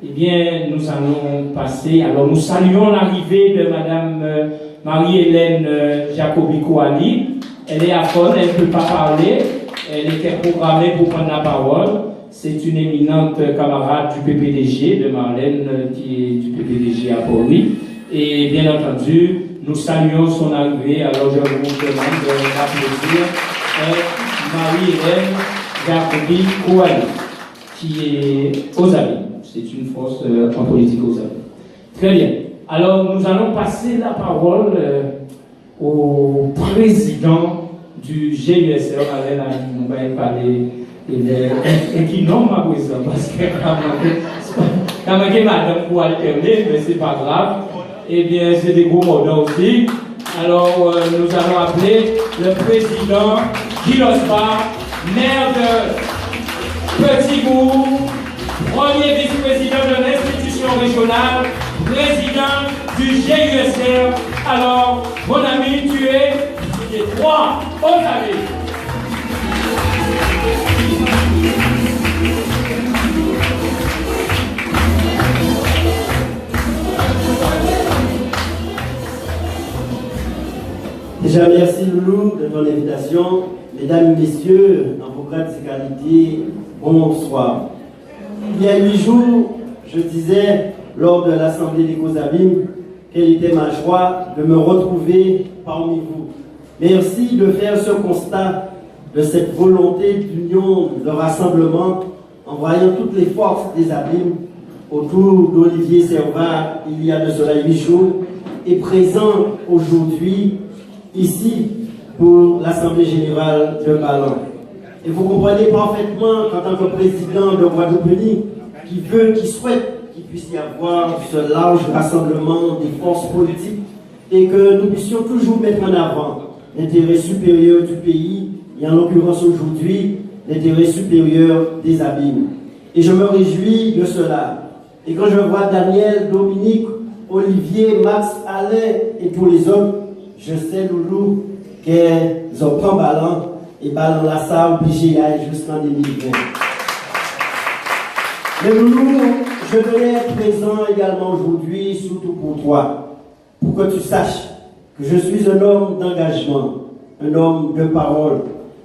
eh bien, nous allons passer. Alors, nous saluons l'arrivée de Madame Marie-Hélène Jacobi-Kouali. Elle est à Fon, elle ne peut pas parler. Elle était programmée pour prendre la parole. C'est une éminente camarade du PPDG, de Marlène, qui est du PPDG à Paris. Et bien entendu, nous saluons son arrivée. Alors, je vous demande d'applaudir Marie-Hélène Jacobi-Kouali, qui est aux Abîmes. C'est une force en politique aux Abîmes. Très bien. Alors, nous allons passer la parole au président du GUSR. Allez, là, on va parler. Et qui nomme ma présidente, parce que quand même, madame pour alterner, mais c'est pas grave. Eh bien, c'est des gros mots aussi. Alors, nous allons appeler le président Gilles Osbar, maire de Petit-Bourg, premier vice-président de l'institution régionale, président du GUSR. Alors, mon ami, tu es 3 aux amis. Déjà, merci Loulou de ton invitation. Mesdames et messieurs, en vos grades et qualités, bonsoir. Il y a 8 jours, je disais lors de l'Assemblée des Causes-Abîmes quelle était ma joie de me retrouver parmi vous. Merci de faire ce constat de cette volonté d'union, de rassemblement, en voyant toutes les forces des Abîmes autour d'Olivier Servat il y a de cela 8 jours et présent aujourd'hui ici pour l'Assemblée Générale de Ballon. Et vous comprenez parfaitement qu'en tant que président de Guadeloupe, qui souhaite qu'il puisse y avoir ce large rassemblement des forces politiques et que nous puissions toujours mettre en avant l'intérêt supérieur du pays et en l'occurrence aujourd'hui l'intérêt supérieur des Abîmes. Et je me réjouis de cela. Et quand je vois Daniel, Dominique, Olivier, Max, Alain et tous les autres, je sais, Loulou, qu'ils ont pris Ballon et Ballon là, ça obligé à aller jusqu'en 2020. Mais Loulou, je voulais être présent également aujourd'hui, surtout pour toi, pour que tu saches que je suis un homme d'engagement, un homme de parole.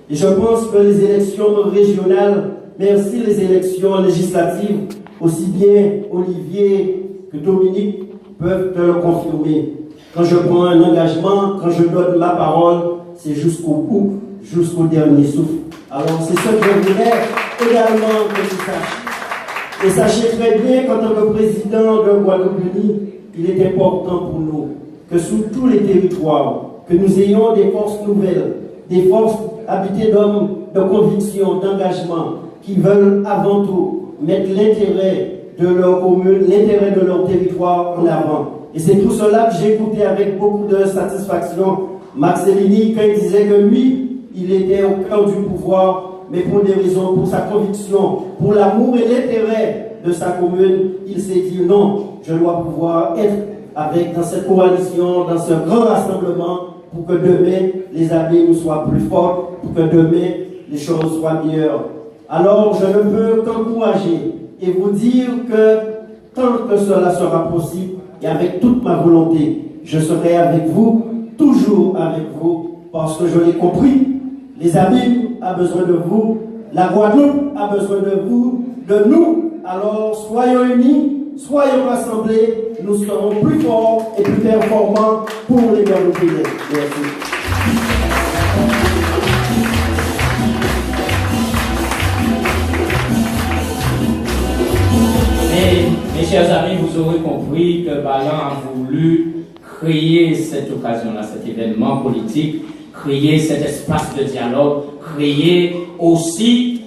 Et je pense que les élections régionales, mais aussi les élections législatives, aussi bien Olivier que Dominique peuvent te le confirmer. Quand je prends un engagement, quand je donne ma parole, c'est jusqu'au bout, jusqu'au dernier souffle. Alors c'est ce que je voulais également que tu saches. Et sachez très bien qu'en tant que président de Guadeloupe, il est important pour nous que sous tous les territoires, que nous ayons des forces nouvelles, des forces habitées d'hommes de conviction, d'engagement, qui veulent avant tout mettre l'intérêt de leur commune, l'intérêt de leur territoire en avant. Et c'est tout cela que j'ai écouté avec beaucoup de satisfaction Max Elini quand il disait que lui, il était au cœur du pouvoir, mais pour des raisons, pour sa conviction, pour l'amour et l'intérêt de sa commune, il s'est dit non, je dois pouvoir être dans cette coalition, dans ce grand rassemblement, pour que demain, les Abîmes soient plus forts, pour que demain, les choses soient meilleures. Alors, je ne peux qu'encourager et vous dire que tant que cela sera possible, et avec toute ma volonté, je serai avec vous, toujours avec vous, parce que je l'ai compris, les Abîmes ont besoin de vous, la Guadeloupe a besoin de vous, de nous. Alors, soyons unis, soyons rassemblés, nous serons plus forts et plus performants pour les Guadeloupéens. Merci. Mes chers amis, vous aurez compris que Ballon a voulu créer cette occasion-là, cet événement politique, créer cet espace de dialogue, créer aussi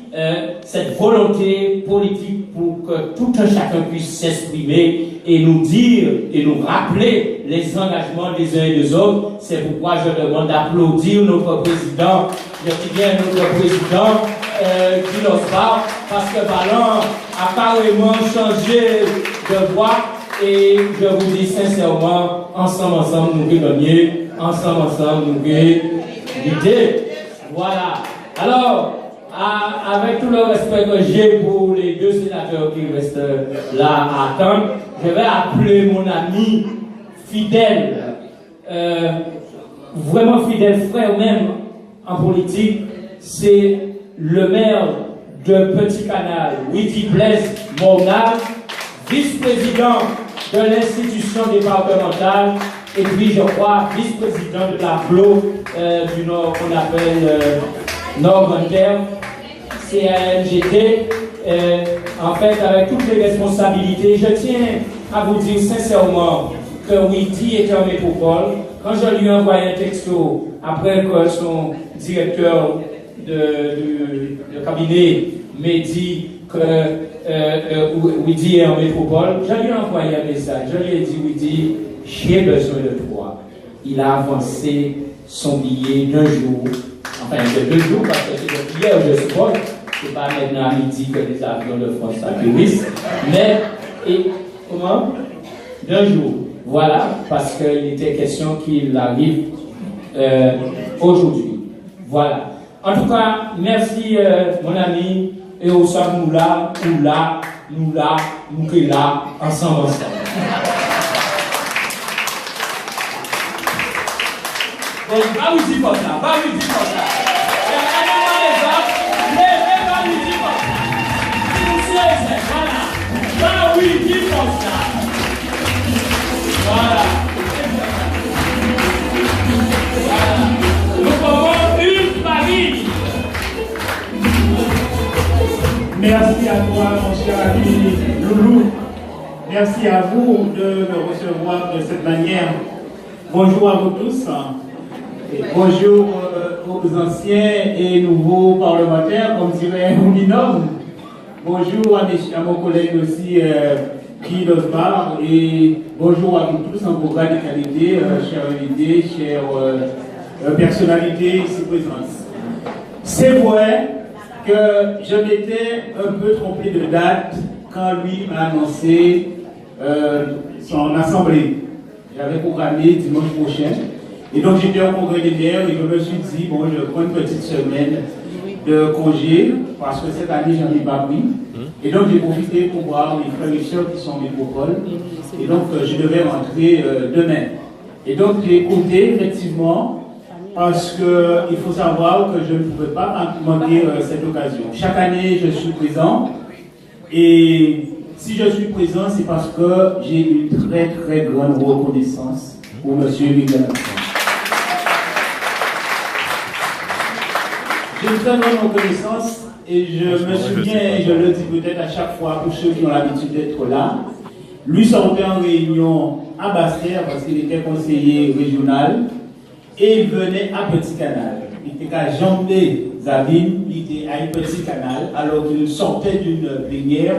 cette volonté politique pour que tout un chacun puisse s'exprimer et nous dire et nous rappeler les engagements des uns et des autres. C'est pourquoi je demande d'applaudir notre président, je dis bien notre président, Gilles Osbar, parce que Ballon a carrément changé de voix et je vous dis sincèrement, ensemble nous gagnons, ensemble nous gagnons l'idée. Voilà. Alors, avec tout le respect que j'ai pour les deux sénateurs qui restent là à attendre, je vais appeler mon ami fidèle, vraiment fidèle frère même en politique, c'est le maire de Petit Canal, Widi Blaise Mornal, vice-président de l'institution départementale, et puis je crois vice-président de la FLO du Nord qu'on appelle Nord-Grande-Terre, CAMGT. En fait, avec toutes les responsabilités, je tiens à vous dire sincèrement que Widi était en métropole. Quand je lui ai envoyé un texto, après que son directeur de cabinet m'a dit que Widi est en métropole, je lui ai envoyé un message. Je lui ai dit, Widi, j'ai besoin de toi. Il a avancé son billet d'un jour, enfin de 2 jours, parce que c'est depuis hier, je suppose. C'est pas maintenant à midi que les avions de France atterrissent, mais, et comment? D'un jour. Voilà, parce qu'il était question qu'il arrive aujourd'hui. Voilà. En tout cas, merci mon ami, et au soir nous là, nous qui là, ensemble. Bon, va vous dire comme ça, va vous dire comme ça. Regardez-moi les autres, mais va vous dire comme ça. Si vous savez, voilà, va vous dire comme ça. Voilà. Voilà. Nous formons une famille. Merci à toi, mon cher ami Loulou. Merci à vous de me recevoir de cette manière. Bonjour à vous tous. Et bonjour aux anciens et nouveaux parlementaires, comme dirait mon binôme. Bonjour à mon collègue aussi, Guy Losbar, et bonjour à vous tous en vos radicalité, chers invités, chères personnalités ici présentes. C'est vrai que je m'étais un peu trompé de date quand lui m'a annoncé son assemblée. J'avais programmé dimanche prochain. Et donc j'étais au congrès des maires et je me suis dit, bon, je prends une petite semaine de congé, parce que cette année, j'en ai pas pris. Et donc j'ai profité pour voir les frères et sœurs qui sont en métropole. Et donc je devais rentrer demain. Et donc j'ai écouté effectivement, parce qu'il faut savoir que je ne pouvais pas manquer cette occasion. Chaque année, je suis présent. Et si je suis présent, c'est parce que j'ai une très très grande reconnaissance pour M. Miguel. J'ai une très grande reconnaissance et je me souviens, et je le dis peut-être à chaque fois pour ceux qui ont l'habitude d'être là, lui sortait en réunion à Basse-Terre parce qu'il était conseiller régional et il venait à Petit Canal. Il était à Jambé-Zabine, il était à Petit Canal alors qu'il sortait d'une plénière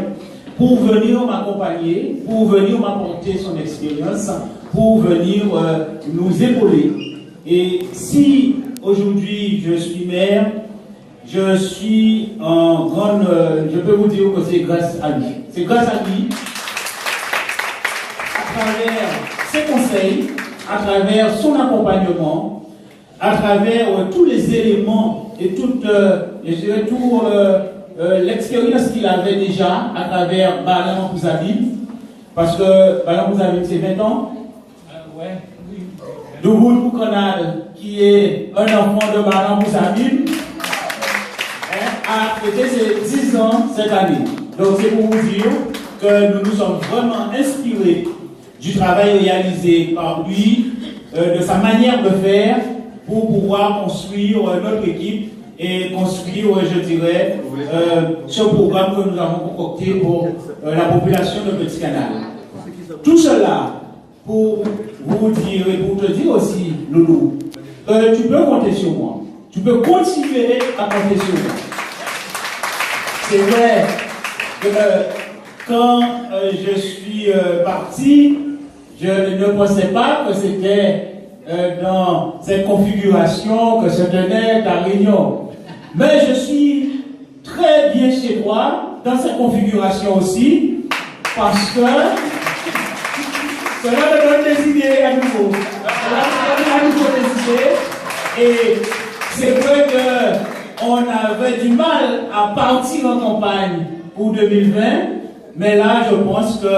pour venir m'accompagner, pour venir m'apporter son expérience, pour venir nous épauler. Et si aujourd'hui je suis maire, je suis en grande... je peux vous dire que c'est grâce à lui. C'est grâce à lui, à travers ses conseils, à travers son accompagnement, à travers tous les éléments et toute, je dirais, tout l'expérience qu'il avait déjà à travers Balan Pouzabine, parce que Balan Pouzabine c'est 20 ans. Ouais. Douboul Poukanal, qui est un enfant de Balan Pouzabine, a fêté ses 10 ans cette année. Donc c'est pour vous dire que nous nous sommes vraiment inspirés du travail réalisé par lui, de sa manière de faire, pour pouvoir construire notre équipe et construire, je dirais, ce programme que nous avons concocté pour la population de Petit Canal. Tout cela pour vous dire et pour te dire aussi, Loulou, que tu peux compter sur moi. Tu peux continuer à compter sur moi. C'est vrai que quand je suis parti, je ne pensais pas que c'était dans cette configuration que se tenait ta réunion. Mais je suis très bien chez toi, dans cette configuration aussi, parce que cela me donne des idées à nouveau. Cela me donne à nouveau des idées. Et C'est vrai qu'on avait du mal à partir en campagne pour 2020, mais là, je pense que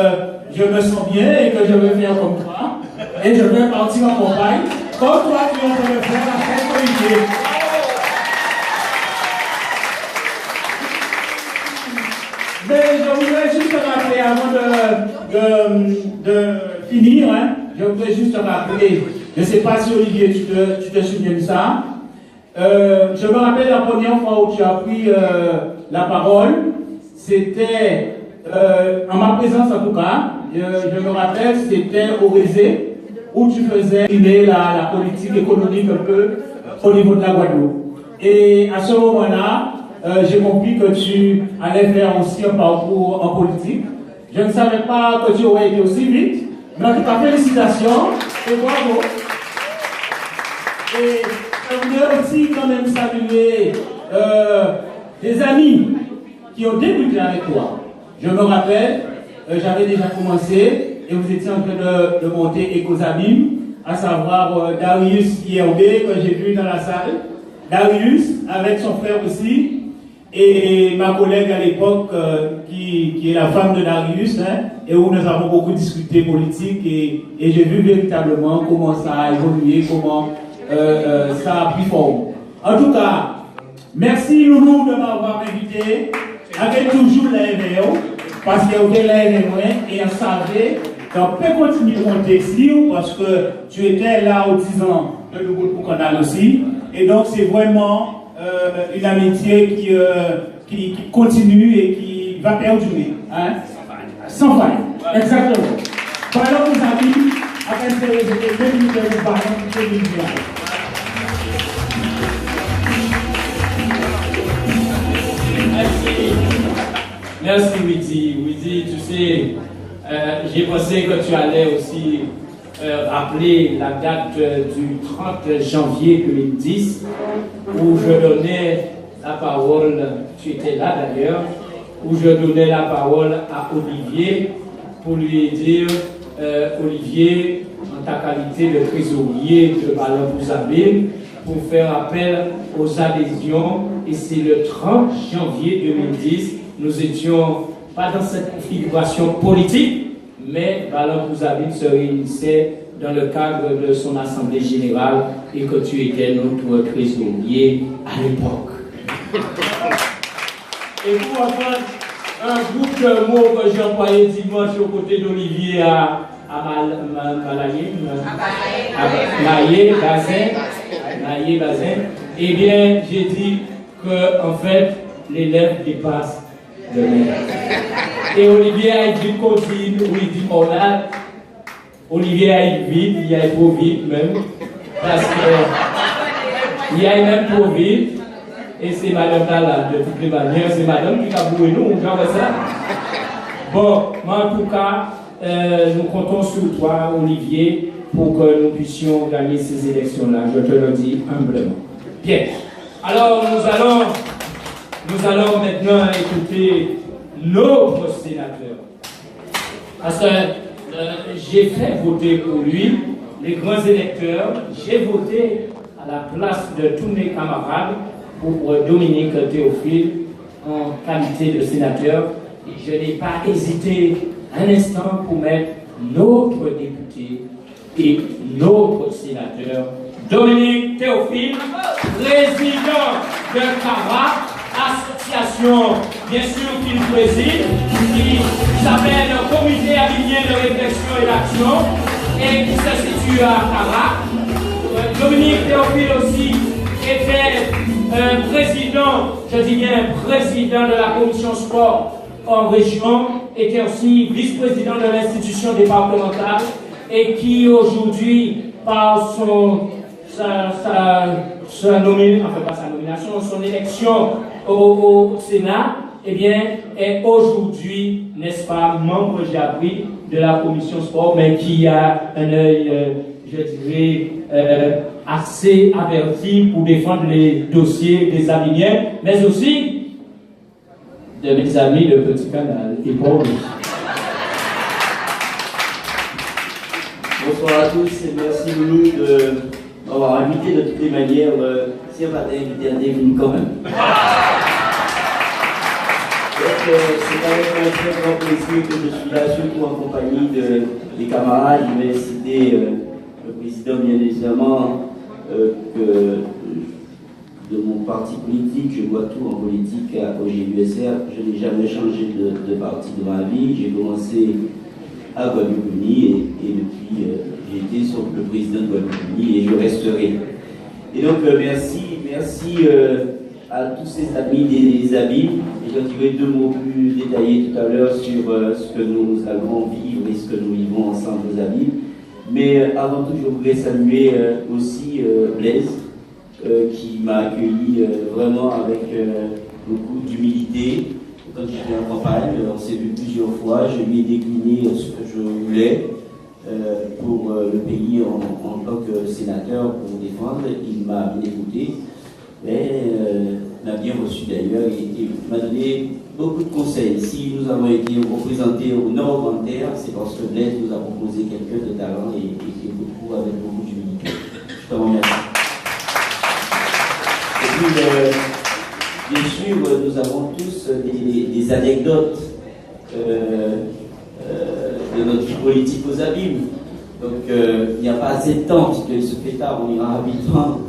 je me sens bien et que je vais faire comme toi. Et je vais partir en campagne, comme toi tu es en train de faire avec Olivier. Mais je voudrais juste rappeler, avant de finir, hein, je voudrais juste rappeler, je ne sais pas si Olivier, tu te souviens de ça. Je me rappelle la première fois où tu as pris la parole, c'était en ma présence en tout cas, je me rappelle, c'était au Rézé, où tu faisais la politique économique un peu au niveau de la Guadeloupe. Et à ce moment-là, j'ai compris que tu allais faire aussi un parcours en politique. Je ne savais pas que tu aurais été aussi vite, mais en tout cas, félicitations et bravo. Et je voudrais aussi quand même saluer des amis qui ont débuté avec toi. Je me rappelle, j'avais déjà commencé et vous étiez en train de monter Ecosabim, à savoir Darius IRB que j'ai vu dans la salle. Darius avec son frère aussi et ma collègue à l'époque qui est la femme de Darius, hein, et où nous avons beaucoup discuté politique et j'ai vu véritablement comment ça a évolué, comment ça a pris forme. En tout cas, merci Loulou de m'avoir invité avec toujours la MRO, parce qu'il y avait la MRO et on savait qu'on peut continuer mon texte parce que tu étais là aux 10 ans de Loulou pour Canal aussi. Et donc c'est vraiment une amitié qui continue et qui va perdurer. Hein? Sans faille. Exactement. Voilà nos amis, après ces 2 minutes de vous parler, Merci Widi. Widi, tu sais, j'ai pensé que tu allais aussi rappeler la date du 30 janvier 2010 où je donnais la parole, tu étais là d'ailleurs, où je donnais la parole à Olivier pour lui dire, Olivier, en ta qualité de trésorier de Ballon Bouzabé, pour faire appel aux adhésions, et c'est le 30 janvier 2010, nous étions pas dans cette configuration politique, mais Ballon Bouzabé se réunissait dans le cadre de son assemblée générale et que tu étais notre trésorier à l'époque. Et pour entendre un groupe de mots que j'ai employé dimanche aux côtés d'Olivier à Bazin, eh bien, j'ai dit que, en fait, l'élève dépasse le maître. Et Olivier a dit continue, où il dit on a. Olivier a été vite, il a été trop vite même, parce que il a même trop vite, et c'est madame là, de toutes les manières, c'est madame qui a boué nous, genre ça. Bon, mais en tout cas, nous comptons sur toi, Olivier, pour que nous puissions gagner ces élections-là, je te le dis humblement. Bien, alors nous allons maintenant écouter notre sénateur, parce que j'ai fait voter pour lui, les grands électeurs, j'ai voté à la place de tous mes camarades pour Dominique Théophile en qualité de sénateur. Et je n'ai pas hésité un instant pour mettre notre député et notre sénateur, Dominique Théophile, président de CARA, association, bien sûr, qu'il préside, qui s'appelle le Comité habilien de réflexion et d'action, et qui se situe à CARA. Dominique Théophile aussi était président, je dis bien président de la commission sport en région, était aussi vice-président de l'institution départementale, et qui aujourd'hui, par sa nomination, son élection au Sénat, eh bien, est aujourd'hui, n'est-ce pas, membre, j'ai appris, de la commission sport, mais qui a un œil, je dirais, assez averti pour défendre les dossiers des Avigniens, mais aussi de mes amis de Petit Canal et Paul. Bonsoir à tous et merci Loulou On va inviter de toutes les manières, si on va t'inviter à Devine quand même. C'est avec un très grand plaisir que je suis là, surtout en compagnie des camarades. Je vais citer le président, bien évidemment, de mon parti politique. Je vois tout en politique au GUSR. Je n'ai jamais changé de parti de ma vie. J'ai commencé à Guadeloupe-Uni et depuis j'ai été le président de Guadeloupe-Uni et je resterai. Et donc merci à tous ces amis des abîmes. Et j'en dirai 2 mots plus détaillés tout à l'heure sur ce que nous allons vivre et ce que nous vivons ensemble aux abîmes. Mais avant tout, je voudrais saluer aussi Blaise, qui m'a accueilli vraiment avec beaucoup d'humilité. Quand j'étais en campagne, on s'est vu plusieurs fois, je lui ai décliné ce que je voulais pour le pays en tant que sénateur pour défendre. Il m'a bien écouté, m'a bien reçu d'ailleurs et m'a donné beaucoup de conseils. Si nous avons été représentés au Nord Grand-Terre, c'est parce que Blaise nous a proposé quelqu'un de talent et beaucoup avec beaucoup d'humilité. Je te remercie. Et puis, bien sûr, nous avons tous des anecdotes de notre vie politique aux abîmes. Donc, il n'y a pas assez de temps, puisqu'il se fait tard, on ira rapidement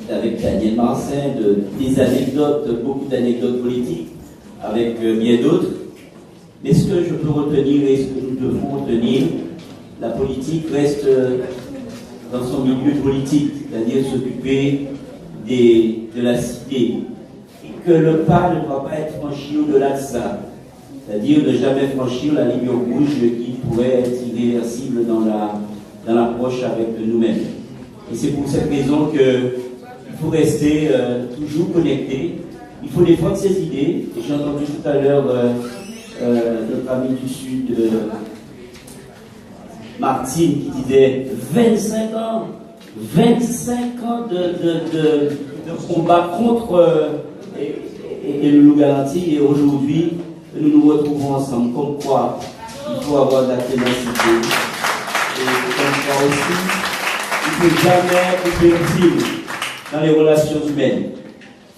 avec Daniel Marcin, des anecdotes, beaucoup d'anecdotes politiques, avec bien d'autres. Mais ce que je peux retenir et ce que nous devons retenir, la politique reste dans son milieu politique, c'est-à-dire s'occuper de la cité, et que le pas ne doit pas être franchi au-delà de ça, c'est-à-dire ne jamais franchir la ligne rouge qui pourrait être irréversible dans l'approche avec nous-mêmes. Et c'est pour cette raison qu'il faut rester toujours connecté, il faut défendre ses idées. J'ai entendu tout à l'heure notre ami du Sud, Martine, qui disait 25 ans de combat contre et le loup-garanti, et aujourd'hui nous nous retrouvons ensemble. Comme quoi il faut avoir de la ténacité et comme quoi aussi il ne faut jamais être flexible dans les relations humaines.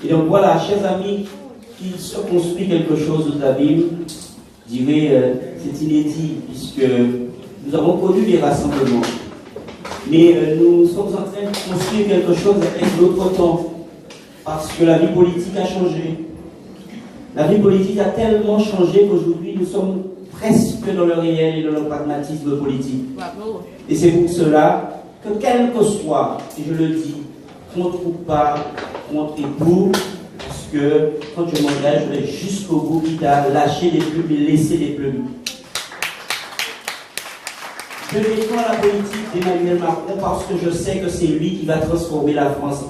Et donc voilà, chers amis, qu'il se construit quelque chose aux abîmes, je dirais c'est inédit puisque nous avons connu les rassemblements. Mais nous sommes en train de construire quelque chose avec d'autres temps, parce que la vie politique a changé. La vie politique a tellement changé qu'aujourd'hui nous sommes presque dans le réel et dans le pragmatisme politique. Et c'est pour cela que quel que soit, et je le dis, contre ou pas, contre et pour, parce que quand je m'engage, je vais jusqu'au bout, quitte à lâcher des plumes et laisser des plumes. Je défends la politique d'Emmanuel Macron parce que je sais que c'est lui qui va transformer la France.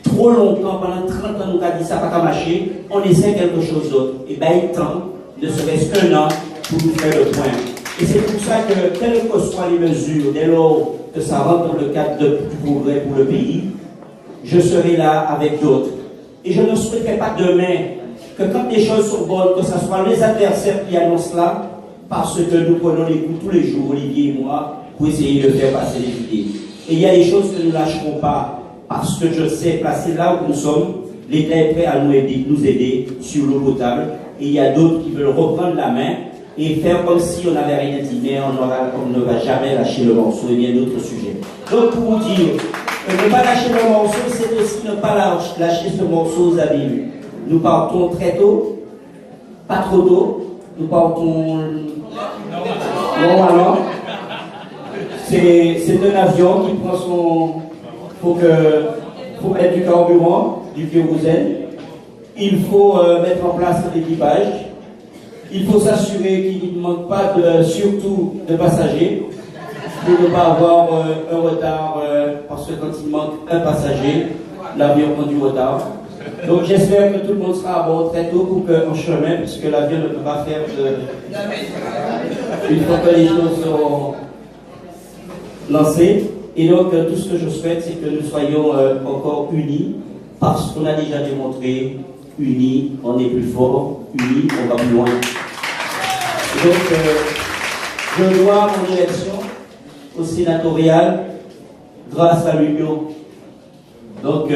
Trop longtemps, pendant 30 ans, nous avons dit ça pas qu'à marcher, on essaie quelque chose d'autre. Et bien, il tente, ne serait-ce qu'un an, pour nous faire le point. Et c'est pour ça que, quelles que soient les mesures, dès lors que ça rentre dans le cadre du progrès pour le pays, je serai là avec d'autres. Et je ne souhaiterais pas demain que quand les choses sont bonnes, que ce soit les adversaires qui annoncent cela, parce que nous prenons les coups tous les jours, Olivier et moi, pour essayer de faire passer les idées. Et il y a des choses que nous ne lâcherons pas, parce que je sais, placé là où nous sommes, l'État est prêt à nous aider sur l'eau potable, et il y a d'autres qui veulent reprendre la main et faire comme si on n'avait rien dit, mais on ne va jamais lâcher le morceau, et bien d'autres sujets. Donc pour vous dire, ne pas lâcher le morceau, c'est aussi ne pas lâcher ce morceau aux abîmes. Nous partons très tôt, pas trop tôt, nous partons normalement. C'est un avion qui prend son... faut mettre du carburant, du kérosène. Il faut mettre en place l'équipage. Il faut s'assurer qu'il ne manque pas surtout de passagers pour ne pas avoir un retard parce que quand il manque un passager, l'avion prend du retard. Donc j'espère que tout le monde sera à bord très tôt pour qu'en chemin, puisque l'avion ne peut pas faire une fois que les choses seront lancées. Et donc tout ce que je souhaite, c'est que nous soyons encore unis, parce qu'on a déjà démontré, unis, on est plus fort, unis, on va plus loin. Et donc je dois mon élection au sénatorial grâce à l'union. Donc,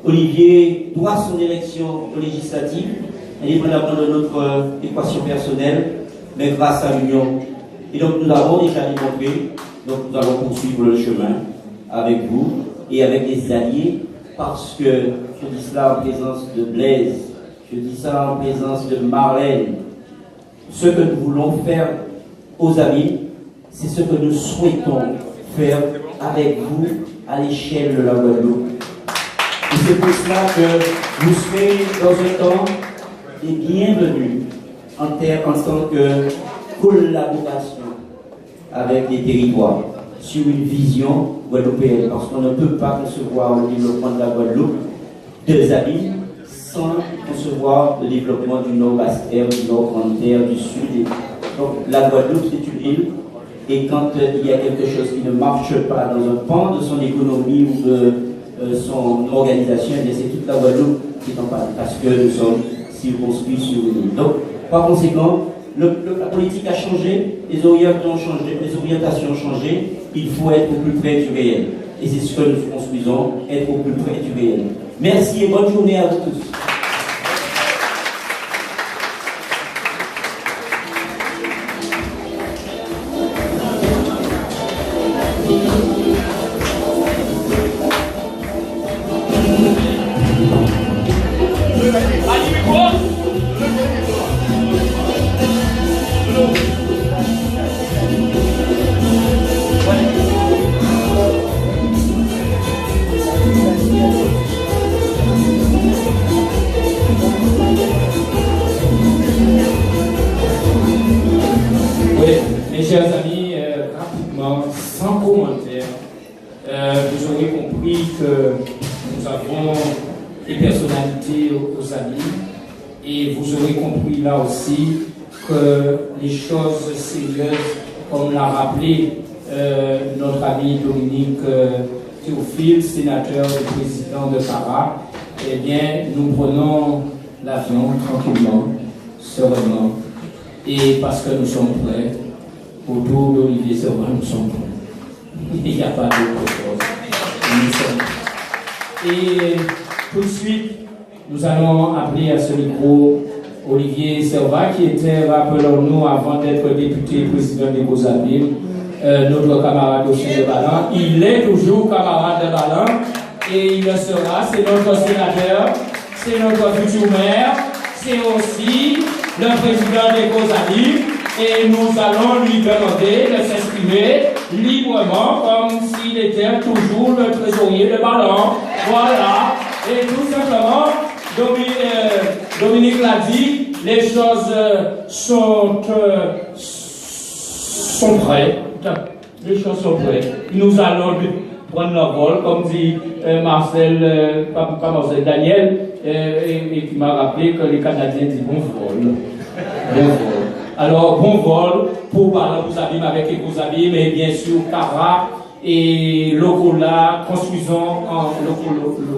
Olivier doit son élection aux législatives, indépendamment de notre équation personnelle, mais grâce à l'union. Et donc, nous l'avons déjà démontré, donc nous allons poursuivre le chemin avec vous et avec les alliés, parce que je dis cela en présence de Blaise, je dis ça en présence de Marlène. Ce que nous voulons faire aux amis, c'est ce que nous souhaitons faire avec vous à l'échelle de la Guadeloupe. Et c'est pour cela que vous serez dans un temps les bienvenus en tant que collaboration avec les territoires sur une vision guadeloupéenne, parce qu'on ne peut pas concevoir le développement de la Guadeloupe, des amis, sans concevoir le développement du Nord-Basse-Terre, du Nord-Grande-Terre, du Sud. Donc la Guadeloupe, c'est une île, et quand il y a quelque chose qui ne marche pas dans un pan de son économie ou de son organisation, c'est toute la Guadeloupe qui est en panne, parce que nous sommes circonscrits sur une île. Donc, par conséquent, la politique a changé, les orientations ont changé, il faut être au plus près du réel. Et c'est ce que nous construisons, être au plus près du réel. Merci et bonne journée à vous tous. Que les choses sérieuses, comme l'a rappelé notre ami Dominique Théophile, sénateur et président de Para, eh bien, nous prenons l'avion tranquillement, sereinement, et parce que nous sommes prêts, autour d'Olivier Servan, nous sommes prêts. Il n'y a pas d'autre chose. Nous sommes prêts. Et tout de suite, nous allons appeler à ce micro Olivier Servan, qui était, rappelons-nous, avant d'être député président des Beaux-Abîmes, notre camarade au de Balan. Il est toujours camarade de Balan et il le sera. C'est notre sénateur, c'est notre futur maire, c'est aussi le président des Beaux-Abîmes. Et nous allons lui demander de s'exprimer librement comme s'il était toujours le trésorier de Balan. Voilà. Et tout simplement, Dominique l'a dit, les choses sont prêtes. Les choses sont prêtes. Nous allons prendre notre vol, comme dit Daniel, et qui m'a rappelé que les Canadiens disent bon vol. Bon vol. Alors, bon vol pour parler aux abîmes avec les gros abîmes, et bien sûr, Cara et Locola, construisons en locomotive,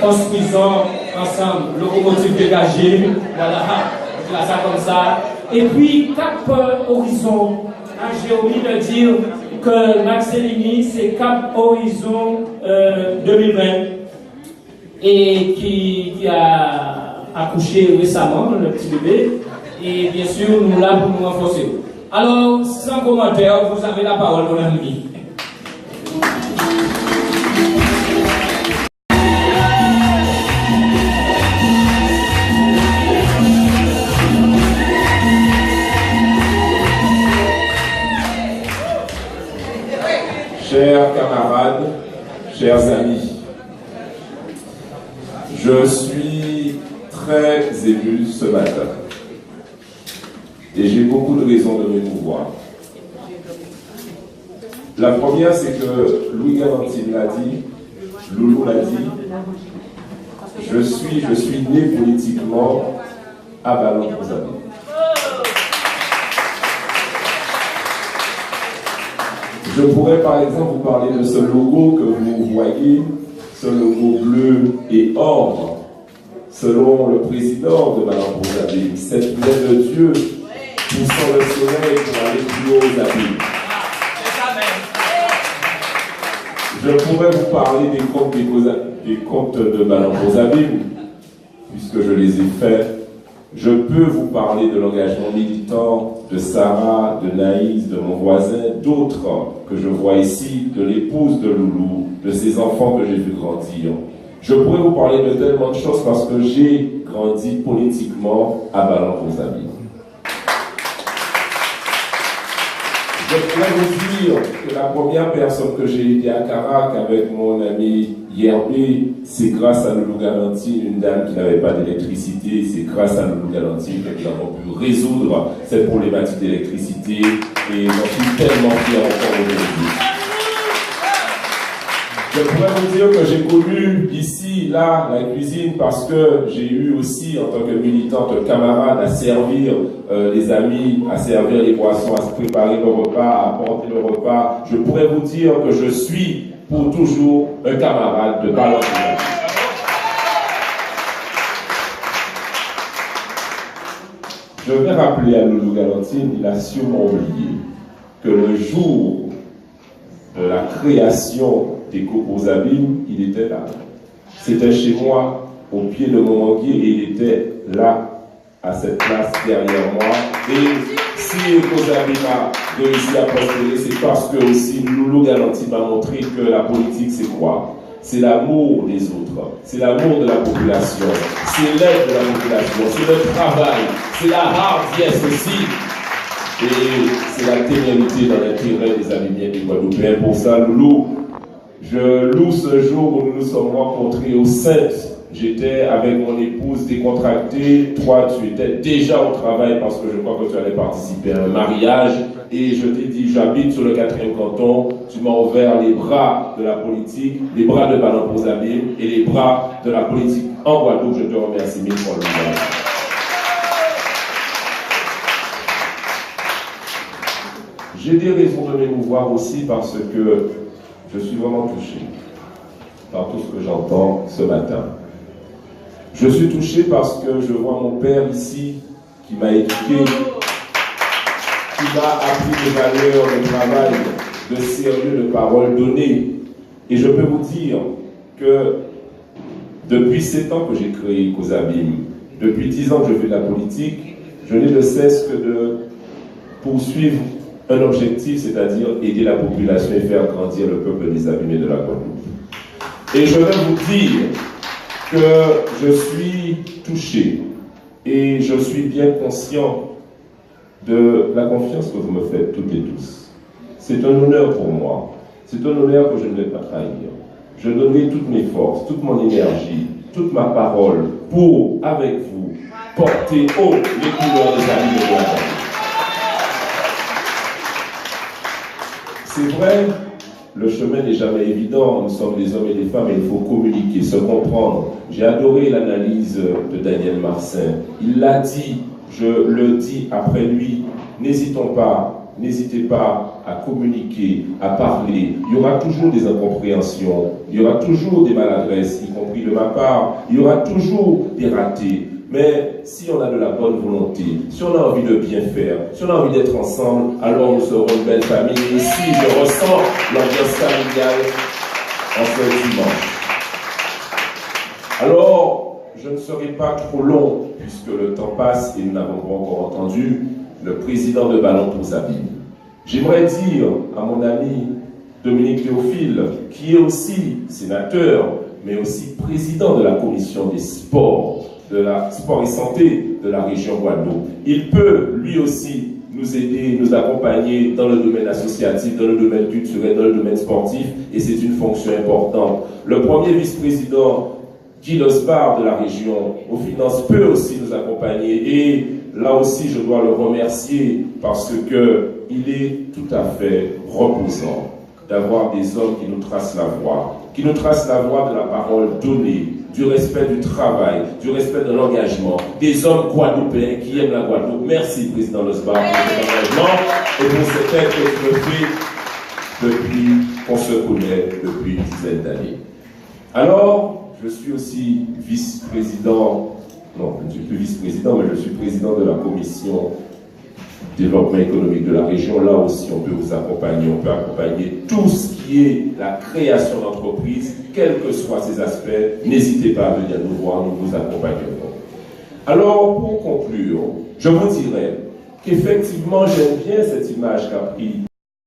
construisons ensemble, locomotive dégagée, voilà, ça comme ça. Et puis, Cap Horizon, j'ai oublié de dire que Maxellini, c'est Cap Horizon 2020, et qui a accouché récemment, le petit bébé, et bien sûr, nous là pour nous renforcer. Alors, sans commentaire, vous avez la parole, mon ami. Chers camarades, chers amis, je suis très ému ce matin et j'ai beaucoup de raisons de m'émouvoir. La première, c'est que Louis Galantine l'a dit, Loulou l'a dit, je suis né politiquement à Ballon-Bozabé. Je pourrais par exemple vous parler de ce logo que vous voyez, ce logo bleu et or, selon le président de Ballon-Bozabé, cette plaie de Dieu poussant le soleil pour aller plus haut aux abîmes. Je pourrais vous parler des comptes de Ballon aux abîmes, puisque je les ai faits. Je peux vous parler de l'engagement militant de Sarah, de Naïs, de mon voisin, d'autres que je vois ici, de l'épouse de Loulou, de ses enfants que j'ai vu grandir. Je pourrais vous parler de tellement de choses parce que j'ai grandi politiquement à Ballon aux abîmes. Je pourrais vous dire que la première personne que j'ai aidée à Carac avec mon ami Yerbé, c'est grâce à Loulou Galantine, une dame qui n'avait pas d'électricité. C'est grâce à Loulou Galantine que nous avons pu résoudre cette problématique d'électricité et j'en suis tellement fier encore aujourd'hui. Je pourrais vous dire que j'ai connu ici, là, la cuisine parce que j'ai eu aussi, en tant que militante, camarade à servir les amis, à servir les boissons, à se préparer le repas, à apporter le repas. Je pourrais vous dire que je suis pour toujours un camarade de Ballon. Je vais rappeler à Loulou Galantine, il a sûrement oublié que le jour de la création des Coupes aux abîmes, il était là. C'était chez moi, au pied de mon manguier, et il était là, à cette place derrière moi. Et si aux abîmes a réussi à prospérer, c'est parce que aussi Loulou Galantine m'a montré que la politique, c'est quoi? C'est l'amour des autres, c'est l'amour de la population, c'est l'aide de la population, c'est le travail, c'est la hardiesse aussi. Et c'est la ténérité dans l'intérêt des abîmiens des Guadeloupéens. Pour ça, Loulou, je loue ce jour où nous nous sommes rencontrés au 7. J'étais avec mon épouse décontractée. Toi, tu étais déjà au travail parce que je crois que tu allais participer à un mariage. Et je t'ai dit, j'habite sur le 4e canton. Tu m'as ouvert les bras de la politique, les bras de Ballon aux abîmes et les bras de la politique en Guadeloupe. Je te remercie mille fois. J'ai des raisons de m'émouvoir aussi parce que je suis vraiment touché par tout ce que j'entends ce matin. Je suis touché parce que je vois mon père ici qui m'a éduqué, qui m'a appris des valeurs de travail, de sérieux, de paroles données. Et je peux vous dire que depuis 7 ans que j'ai créé Cause Abîme, depuis 10 ans que je fais de la politique, je n'ai de cesse que de poursuivre un objectif, c'est-à-dire aider la population et faire grandir le peuple des abîmés de la Guadeloupe. Et je vais vous dire que je suis touché et je suis bien conscient de la confiance que vous me faites toutes et tous. C'est un honneur pour moi. C'est un honneur que je ne vais pas trahir. Je donnerai toutes mes forces, toute mon énergie, toute ma parole pour, avec vous, porter haut les couleurs des abîmés de la Guadeloupe. C'est vrai, le chemin n'est jamais évident, nous sommes des hommes et des femmes et il faut communiquer, se comprendre. J'ai adoré l'analyse de Daniel Marcin. Il l'a dit, je le dis après lui, n'hésitez pas à communiquer, à parler. Il y aura toujours des incompréhensions, il y aura toujours des maladresses, y compris de ma part, il y aura toujours des ratés. Mais si on a de la bonne volonté, si on a envie de bien faire, si on a envie d'être ensemble, alors nous serons une belle famille. Et ici, je ressens l'ambiance familiale en ce dimanche. Alors, je ne serai pas trop long, puisque le temps passe et nous n'avons pas encore entendu le président de Ballon aux abîmes. J'aimerais dire à mon ami Dominique Théophile, qui est aussi sénateur, mais aussi président de la commission des sports, de la sport et santé de la région Guadeloupe. Il peut lui aussi nous aider, nous accompagner dans le domaine associatif, dans le domaine culturel, dans le domaine sportif, et c'est une fonction importante. Le premier vice-président, Guy Losbar de la région aux finances, peut aussi nous accompagner, et là aussi je dois le remercier parce qu'il est tout à fait reposant d'avoir des hommes qui nous tracent la voie de la parole donnée, du respect du travail, du respect de l'engagement, des hommes guadeloupéens qui aiment la Guadeloupe. Merci, Président Losbar, pour cet engagement et pour cette aide que tu me fais depuis qu'on se connaît depuis une dizaine d'années. Alors, je suis aussi vice-président, non, je ne suis plus vice-président, mais je suis président de la commission développement économique de la région. Là aussi, on peut vous accompagner. On peut accompagner tout ce qui est la création d'entreprises, quels que soient ces aspects. N'hésitez pas à venir nous voir, nous vous accompagnerons. Alors, pour conclure, je vous dirais qu'effectivement, j'aime bien cette image qu'a pris